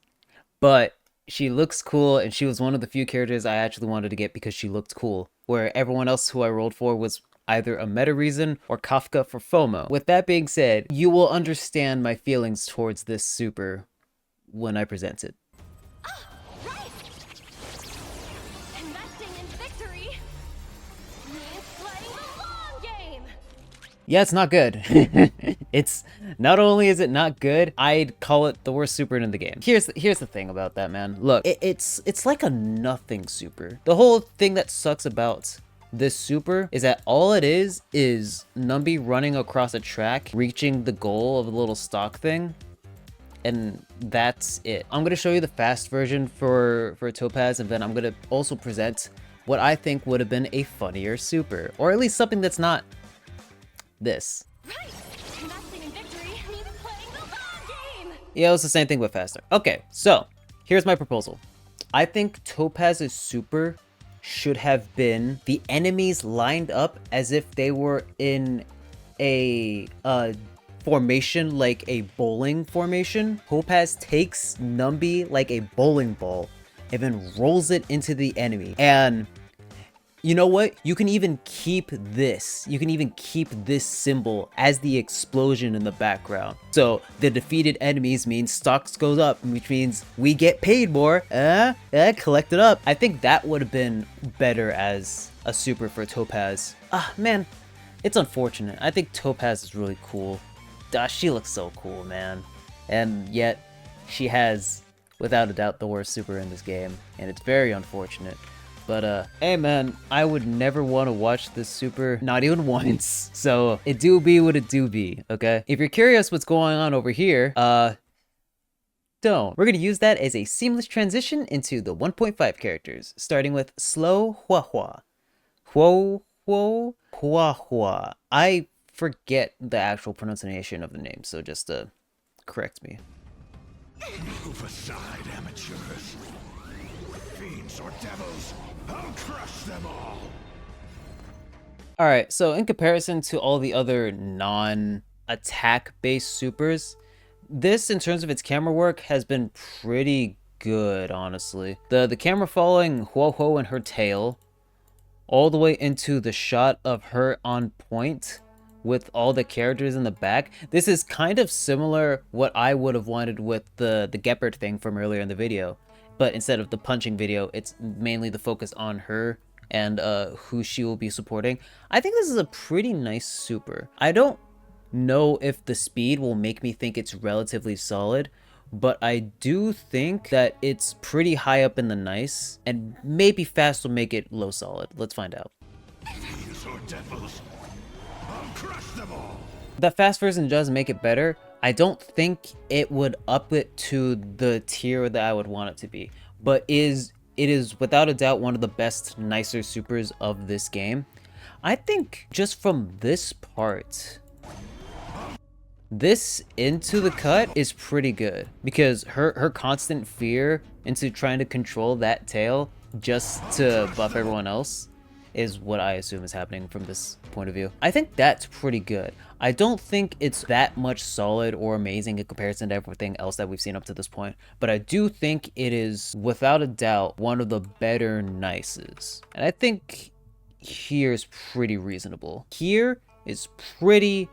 but she looks cool, and she was one of the few characters I actually wanted to get because she looked cool, where everyone else who I rolled for was either a meta reason or Kafka for FOMO. With that being said, you will understand my feelings towards this super when I present it. Right! Investing in victory means playing the long game! Yeah, it's not good. It's not only is it not good, I'd call it the worst super in the game. Here's the thing about that, man. Look, it's like a nothing super. The whole thing that sucks about this super is that all it is Numby running across a track, reaching the goal of a little stock thing, and that's it. I'm gonna show you the fast version for Topaz, and then I'm gonna also present what I think would have been a funnier super, or at least something that's not this. Right! Investing in victory means playing the long game! Yeah, it was the same thing but faster. Okay, so here's my proposal. I think Topaz's super should have been the enemies lined up as if they were in a formation, like a bowling formation. Topaz takes Numby like a bowling ball and then rolls it into the enemy. And you know what? You can even keep this. You can even keep this symbol as the explosion in the background. So the defeated enemies means stocks goes up, which means we get paid more. Collect it up. I think that would have been better as a super for Topaz. Ah, man, it's unfortunate. I think Topaz is really cool. She looks so cool, man. And yet she has, without a doubt, the worst super in this game. And it's very unfortunate. But, hey man, I would never want to watch this super, not even once. So, it do be what it do be, okay? If you're curious what's going on over here, don't. We're gonna use that as a seamless transition into the 1.5 characters, starting with Slow Huo Huo. Huo Huo Huo Huo. I forget the actual pronunciation of the name, so just, correct me. Move aside, amateurs. Fiends or devils, I'll crush them all! Alright, so in comparison to all the other non-attack based supers, this, in terms of its camera work, has been pretty good, honestly. The camera following Huo Huo and her tail, all the way into the shot of her on point with all the characters in the back. This is kind of similar what I would have wanted with the Gepard thing from earlier in the video. But instead of the punching video, it's mainly the focus on her and who she will be supporting. I think this is a pretty nice super. I don't know if the speed will make me think it's relatively solid, but I do think that it's pretty high up in the nice, and maybe fast will make it low solid. Let's find out. Fiends or devils, I'll crush them all! The fast version does make it better. I don't think it would up it to the tier that I would want it to be, but it is without a doubt one of the best, nicer supers of this game. I think just from this part, This into the cut is pretty good because her constant fear into trying to control that tail just to buff everyone else is what I assume is happening from this point of view. I think that's pretty good. I don't think it's that much solid or amazing in comparison to everything else that we've seen up to this point, but I do think it is without a doubt one of the better nices. And I think here is pretty reasonable. Here is pretty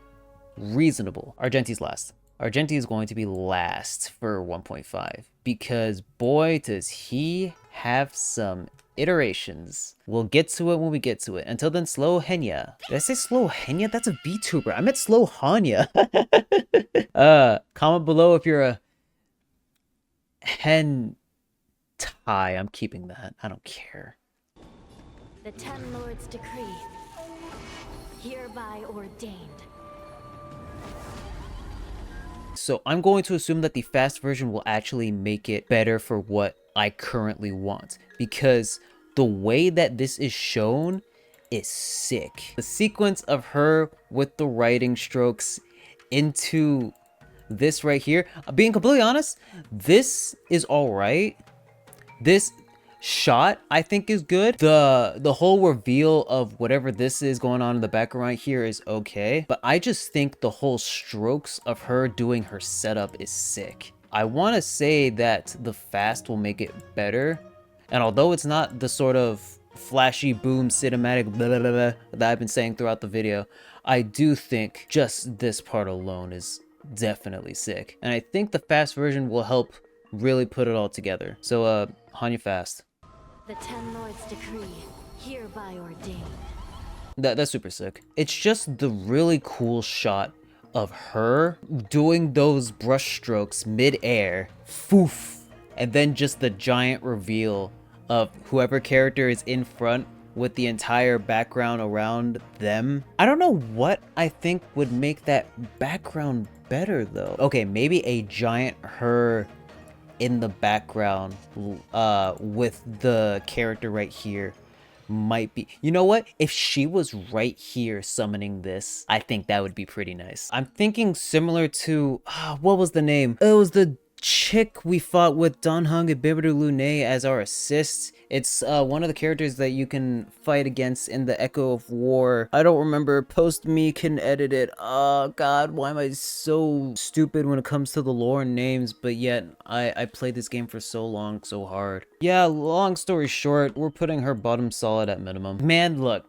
reasonable. Argenti's last. Argenti is going to be last for 1.5 because boy does he have some iterations. We'll get to it when we get to it. Until then, slow Henya. Did I say slow Henya? That's a VTuber. I meant slow Hanya. Comment below if you're a hentai. I'm keeping that. I don't care. The Ten Lords' decree, hereby ordained. So I'm going to assume that the fast version will actually make it better for what I currently want, because the way that this is shown is sick. The sequence of her with the writing strokes into this right here, being completely honest, this is all right. This shot I think is good. The whole reveal of whatever this is going on in the background here is okay, but I just think the whole strokes of her doing her setup is sick. I want to say that the fast will make it better, and although it's not the sort of flashy boom cinematic blah, blah, blah, blah, that I've been saying throughout the video, I do think just this part alone is definitely sick, and I think the fast version will help really put it all together. So Hanya fast. The Ten Lords' decree, hereby ordained. That's super sick. It's just the really cool shot of her doing those brush strokes mid-air, foof, and then just the giant reveal of whoever character is in front with the entire background around them. I don't know what I think would make that background better though. Okay, maybe a giant her in the background with the character right here might be, you know what, if she was right here summoning this, I think that would be pretty nice. I'm thinking similar to what was the name, it was the chick we fought with Heng, Imbibitor, Lunae as our assist. It's one of the characters that you can fight against in the Echo of War. I don't remember. Post me can edit it. Oh god, why am I so stupid when it comes to the lore and names, but yet I played this game for so long, so hard. Yeah, long story short, we're putting her bottom solid at minimum. Man, look,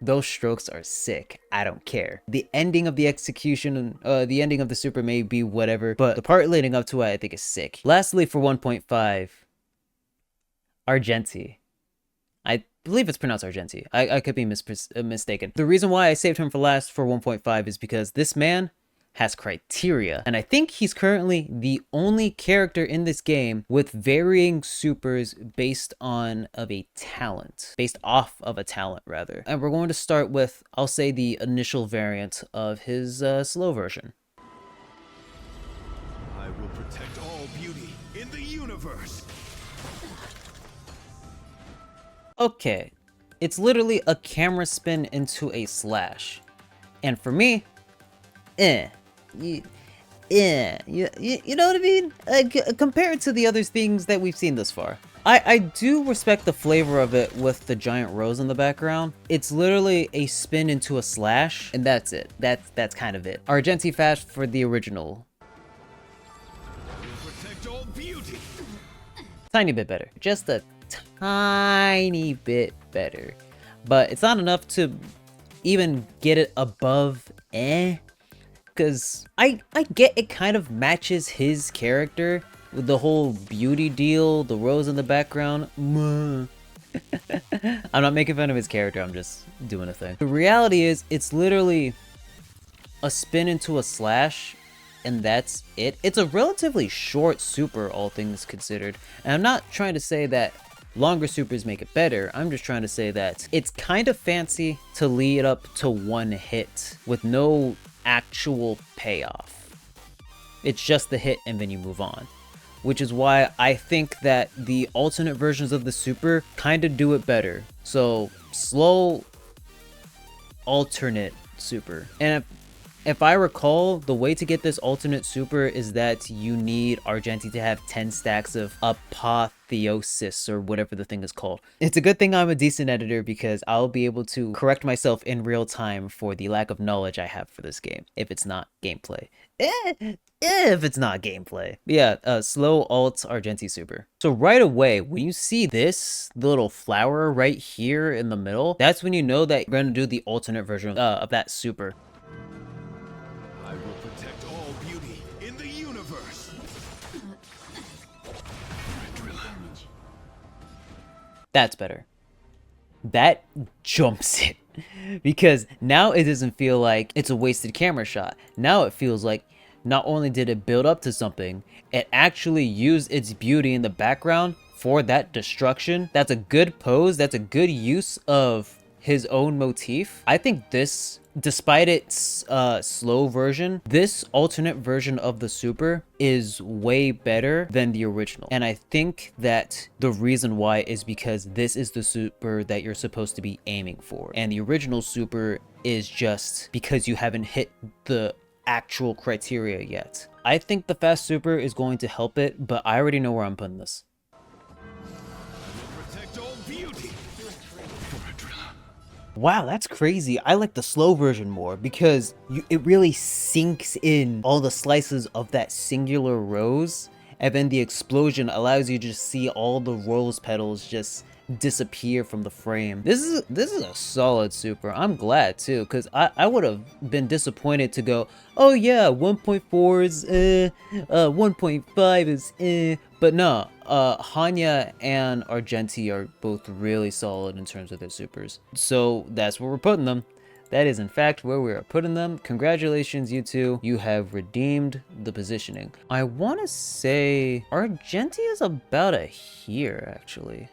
those strokes are sick. I don't care. The ending of the execution, the ending of the super may be whatever, but the part leading up to it I think is sick. Lastly, for 1.5, Argenti. I believe it's pronounced Argenti. I could be mistaken. The reason why I saved him for last for 1.5 is because this man has criteria, and I think he's currently the only character in this game with varying supers based off of a talent rather. And we're going to start with, I'll say, the initial variant of his slow version. I will protect all beauty in the universe. Okay, it's literally a camera spin into a slash, and for me, you know what I mean? Compared to the other things that we've seen thus far, I do respect the flavor of it with the giant rose in the background. It's literally a spin into a slash, and that's it. That's kind of it. Argenti fast for the original. I will protect all beauty. Tiny bit better, just a tiny bit better, but it's not enough to even get it above because I get it kind of matches his character with the whole beauty deal, the rose in the background. I'm not making fun of his character, I'm just doing a thing. The reality is it's literally a spin into a slash, and that's it. It's a relatively short super, all things considered, and I'm not trying to say that longer supers make it better. I'm just trying to say that it's kind of fancy to lead up to one hit with no actual payoff. It's just the hit and then you move on, which is why I think that the alternate versions of the super kind of do it better. So slow alternate super. And If I recall, the way to get this alternate super is that you need Argenti to have 10 stacks of apotheosis or whatever the thing is called. It's a good thing I'm a decent editor because I'll be able to correct myself in real time for the lack of knowledge I have for this game, if it's not gameplay. If it's not gameplay. Yeah, slow alt Argenti super. So right away, when you see this, the little flower right here in the middle, that's when you know that you're going to do the alternate version of that super. I will protect all beauty in the universe. That's better. That jumps it. Because now it doesn't feel like it's a wasted camera shot. Now it feels like not only did it build up to something, it actually used its beauty in the background for that destruction. That's a good pose. That's a good use of his own motif. I think this, despite its slow version, this alternate version of the super is way better than the original. And I think that the reason why is because this is the super that you're supposed to be aiming for. And the original super is just because you haven't hit the actual criteria yet. I think the fast super is going to help it, but I already know where I'm putting this. Protect all beauty. Wow, that's crazy. I like the slow version more because it really sinks in all the slices of that singular rose, and then the explosion allows you to just see all the rose petals just disappear from the frame. This is a solid super. I'm glad too, because I would have been disappointed to go, oh yeah, 1.4 is 1.5 is but no, Hanya and Argenti are both really solid in terms of their supers. So that's where we're putting them. That is in fact where we are putting them. Congratulations, you two. You have redeemed the positioning. I want to say Argenti is about a here, actually.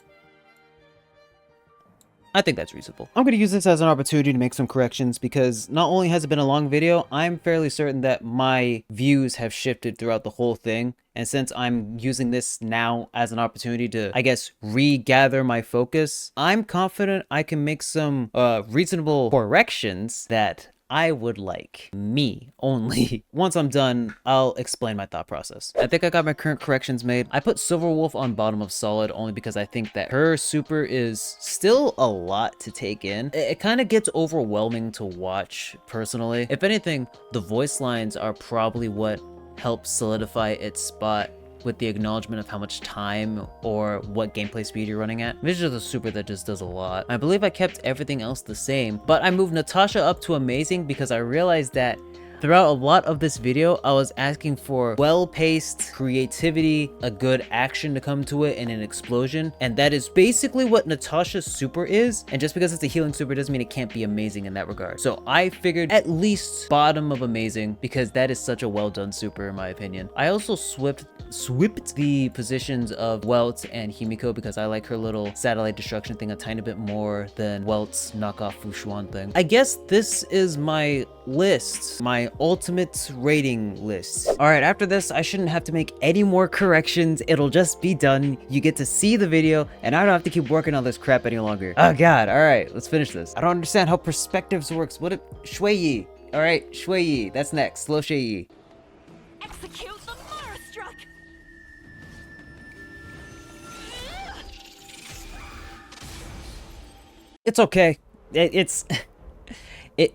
I think that's reasonable. I'm going to use this as an opportunity to make some corrections because not only has it been a long video, I'm fairly certain that my views have shifted throughout the whole thing. And since I'm using this now as an opportunity to, I guess, regather my focus, I'm confident I can make some reasonable corrections that I would like. Me only. Once I'm done, I'll explain my thought process. I think I got my current corrections made. I put Silverwolf on bottom of solid only because I think that her super is still a lot to take in. It kind of gets overwhelming to watch personally. If anything, the voice lines are probably what helps solidify its spot with the acknowledgement of how much time or what gameplay speed you're running at. This is just a super that just does a lot. I believe I kept everything else the same, but I moved Natasha up to amazing because I realized that throughout a lot of this video, I was asking for well-paced creativity, a good action to come to it, and an explosion. And that is basically what Natasha's super is. And just because it's a healing super doesn't mean it can't be amazing in that regard. So I figured at least bottom of amazing because that is such a well-done super in my opinion. I also swipped the positions of Welt and Himeko because I like her little satellite destruction thing a tiny bit more than Welt's knockoff Xuan thing. I guess this is my list, my ultimate rating list. All right, after this, I shouldn't have to make any more corrections. It'll just be done. You get to see the video and I don't have to keep working on this crap any longer. Oh God, all right, let's finish this. I don't understand how perspectives works. What if Shui Yi? All right, Shui Yi, that's next. Slow Shui Yi. Execute the Mara Struck! It's okay. It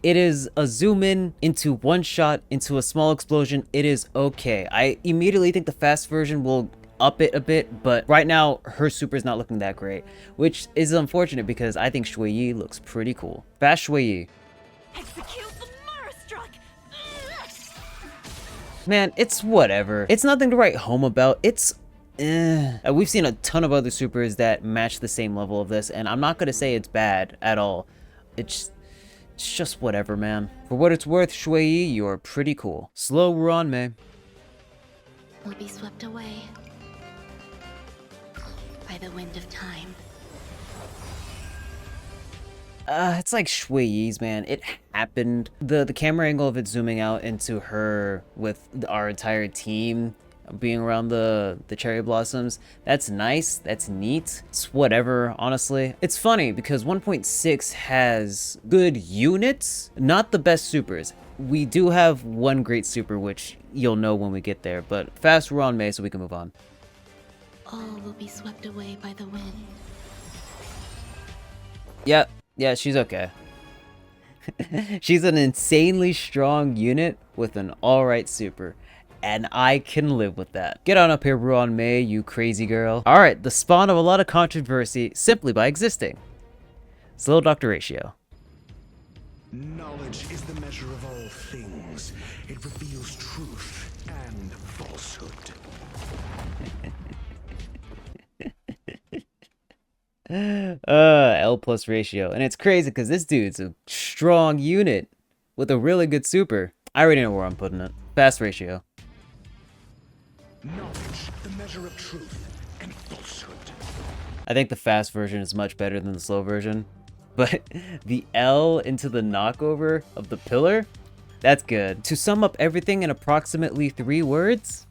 is a zoom in into one shot into a small explosion. It is okay. I immediately think the fast version will up it a bit, but right now her super is not looking that great, which is unfortunate because I think Shui Yi looks pretty cool. Fast Shui Yi. Execute the Mara Struck! Man, it's whatever. It's nothing to write home about. It's we've seen a ton of other supers that match the same level of this, and I'm not gonna say it's bad at all. It's just whatever, man. For what it's worth, Shui Yi, you're pretty cool. Slow Ruan Mei. Will be swept away by the wind of time. It's like Shui Yi's, man. It happened. The camera angle of it zooming out into her with our entire team being around the cherry blossoms, that's nice, that's neat, it's whatever, honestly. It's funny because 1.6 has good units, not the best supers. we do have one great super, which you'll know when we get there, but fast Ruan Mei so we can move on. All will be swept away by the wind. Yeah, she's okay. She's an insanely strong unit with an alright super, and I can live with that. Get on up here, Ruan Mei, you crazy girl. Alright, the spawn of a lot of controversy simply by existing. Slow Doctor Ratio. Knowledge is the measure of all things. It reveals truth and falsehood. L plus ratio. And it's crazy because this dude's a strong unit with a really good super. I already know where I'm putting it. Fast ratio. Knowledge, the measure of truth and falsehood. I think the fast version is much better than the slow version. But the L into the knockover of the pillar, that's good. To sum up everything in approximately 3 words,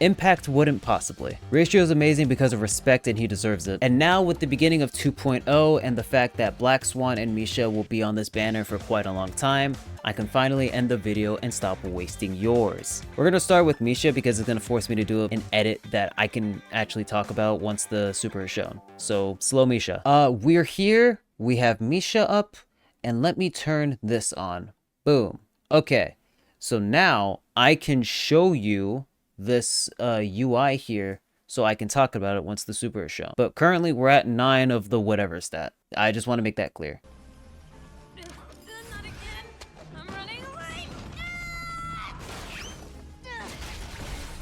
impact wouldn't possibly. Ratio is amazing because of respect and he deserves it. And now with the beginning of 2.0 and the fact that Black Swan and Misha will be on this banner for quite a long time, I can finally end the video and stop wasting yours. We're gonna start with Misha because it's gonna force me to do an edit that I can actually talk about once the super is shown. So slow Misha. We're here, we have Misha up, and let me turn this on. Boom. Okay, so now I can show you this UI here so I can talk about it once the super is shown. But currently we're at 9 of the whatever stat. I just want to make that clear. Not again. I'm running away.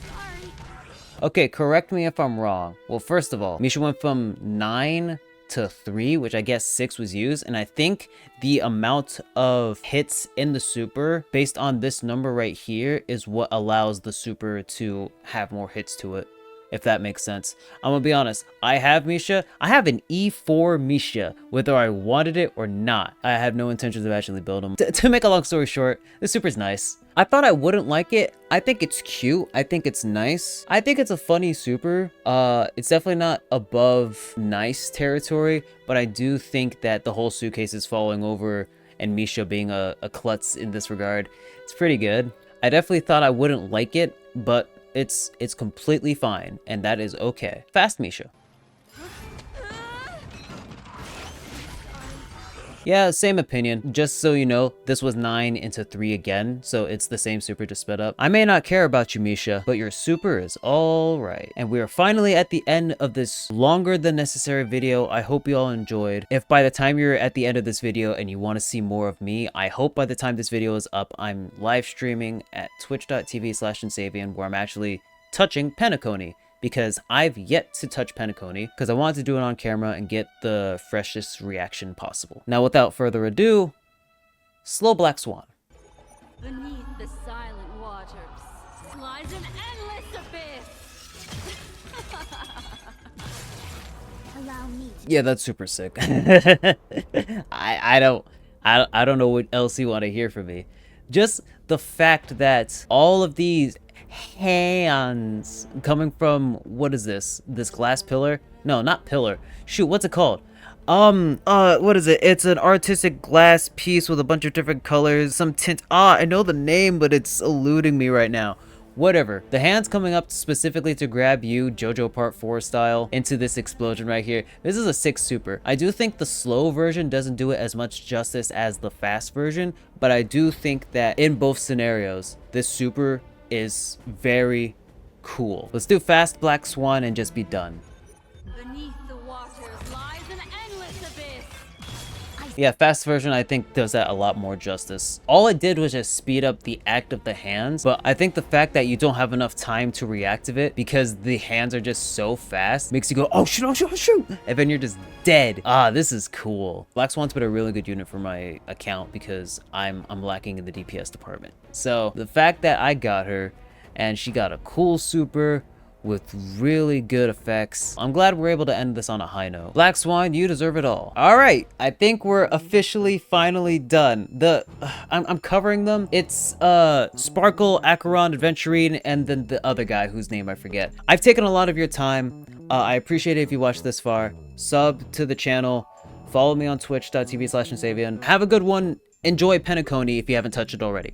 Sorry. Okay, correct me if I'm wrong. Well, first of all, Misha went from 9 to 3, which I guess 6 was used, and I think the amount of hits in the super based on this number right here is what allows the super to have more hits to it, if that makes sense. I'm gonna be honest, I have Misha. I have an E4 Misha, whether I wanted it or not. I have no intentions of actually building them. To make a long story short, the super's nice. I thought I wouldn't like it. I think it's cute. I think it's nice. I think it's a funny super. It's definitely not above nice territory, but I do think that the whole suitcase is falling over and Misha being a klutz in this regard, it's pretty good. I definitely thought I wouldn't like it, but it's completely fine, and that is okay. Fast Misha. Yeah, same opinion. Just so you know, this was 9 into 3 again, so it's the same super just sped up. I may not care about you, Misha, but your super is all right. And we are finally at the end of this longer than necessary video. I hope you all enjoyed. If by the time you're at the end of this video and you want to see more of me, I hope by the time this video is up, I'm live streaming at twitch.tv/Insavian, where I'm actually touching Penacony, because I've yet to touch Penacony because I wanted to do it on camera and get the freshest reaction possible. Now, without further ado, slow Black Swan. Beneath the silent waters lies an endless abyss. Allow me. Yeah, that's super sick. I don't know what else you want to hear from me. Just the fact that all of these hands coming from, what is this glass pillar? No, not pillar, shoot, what's it called? What is it? It's an artistic glass piece with a bunch of different colors, some tint. I know the name, but it's eluding me right now. Whatever. The hands coming up specifically to grab you, JoJo Part 4 style, into this explosion right here. This is a 6 super. I do think the slow version doesn't do it as much justice as the fast version, but I do think that in both scenarios, this super is very cool. Let's do fast Black Swan and just be done. Beneath the waters lies an endless abyss. Yeah, fast version I think does that a lot more justice. All it did was just speed up the act of the hands, but I think the fact that you don't have enough time to reactivate because the hands are just so fast makes you go, oh shoot, oh shoot, oh shoot, and then you're just dead. This is cool. Black Swan's been a really good unit for my account because I'm lacking in the DPS department. So the fact that I got her and she got a cool super with really good effects, I'm glad we're able to end this on a high note. Black Swan, you deserve it all. All right, I think we're officially finally done. I'm covering them. It's Sparkle, Acheron, Adventurine, and then the other guy whose name I forget. I've taken a lot of your time. I appreciate it if you watched this far. Sub to the channel. Follow me on twitch.tv/Insavian. Have a good one. enjoy Penacony if you haven't touched it already.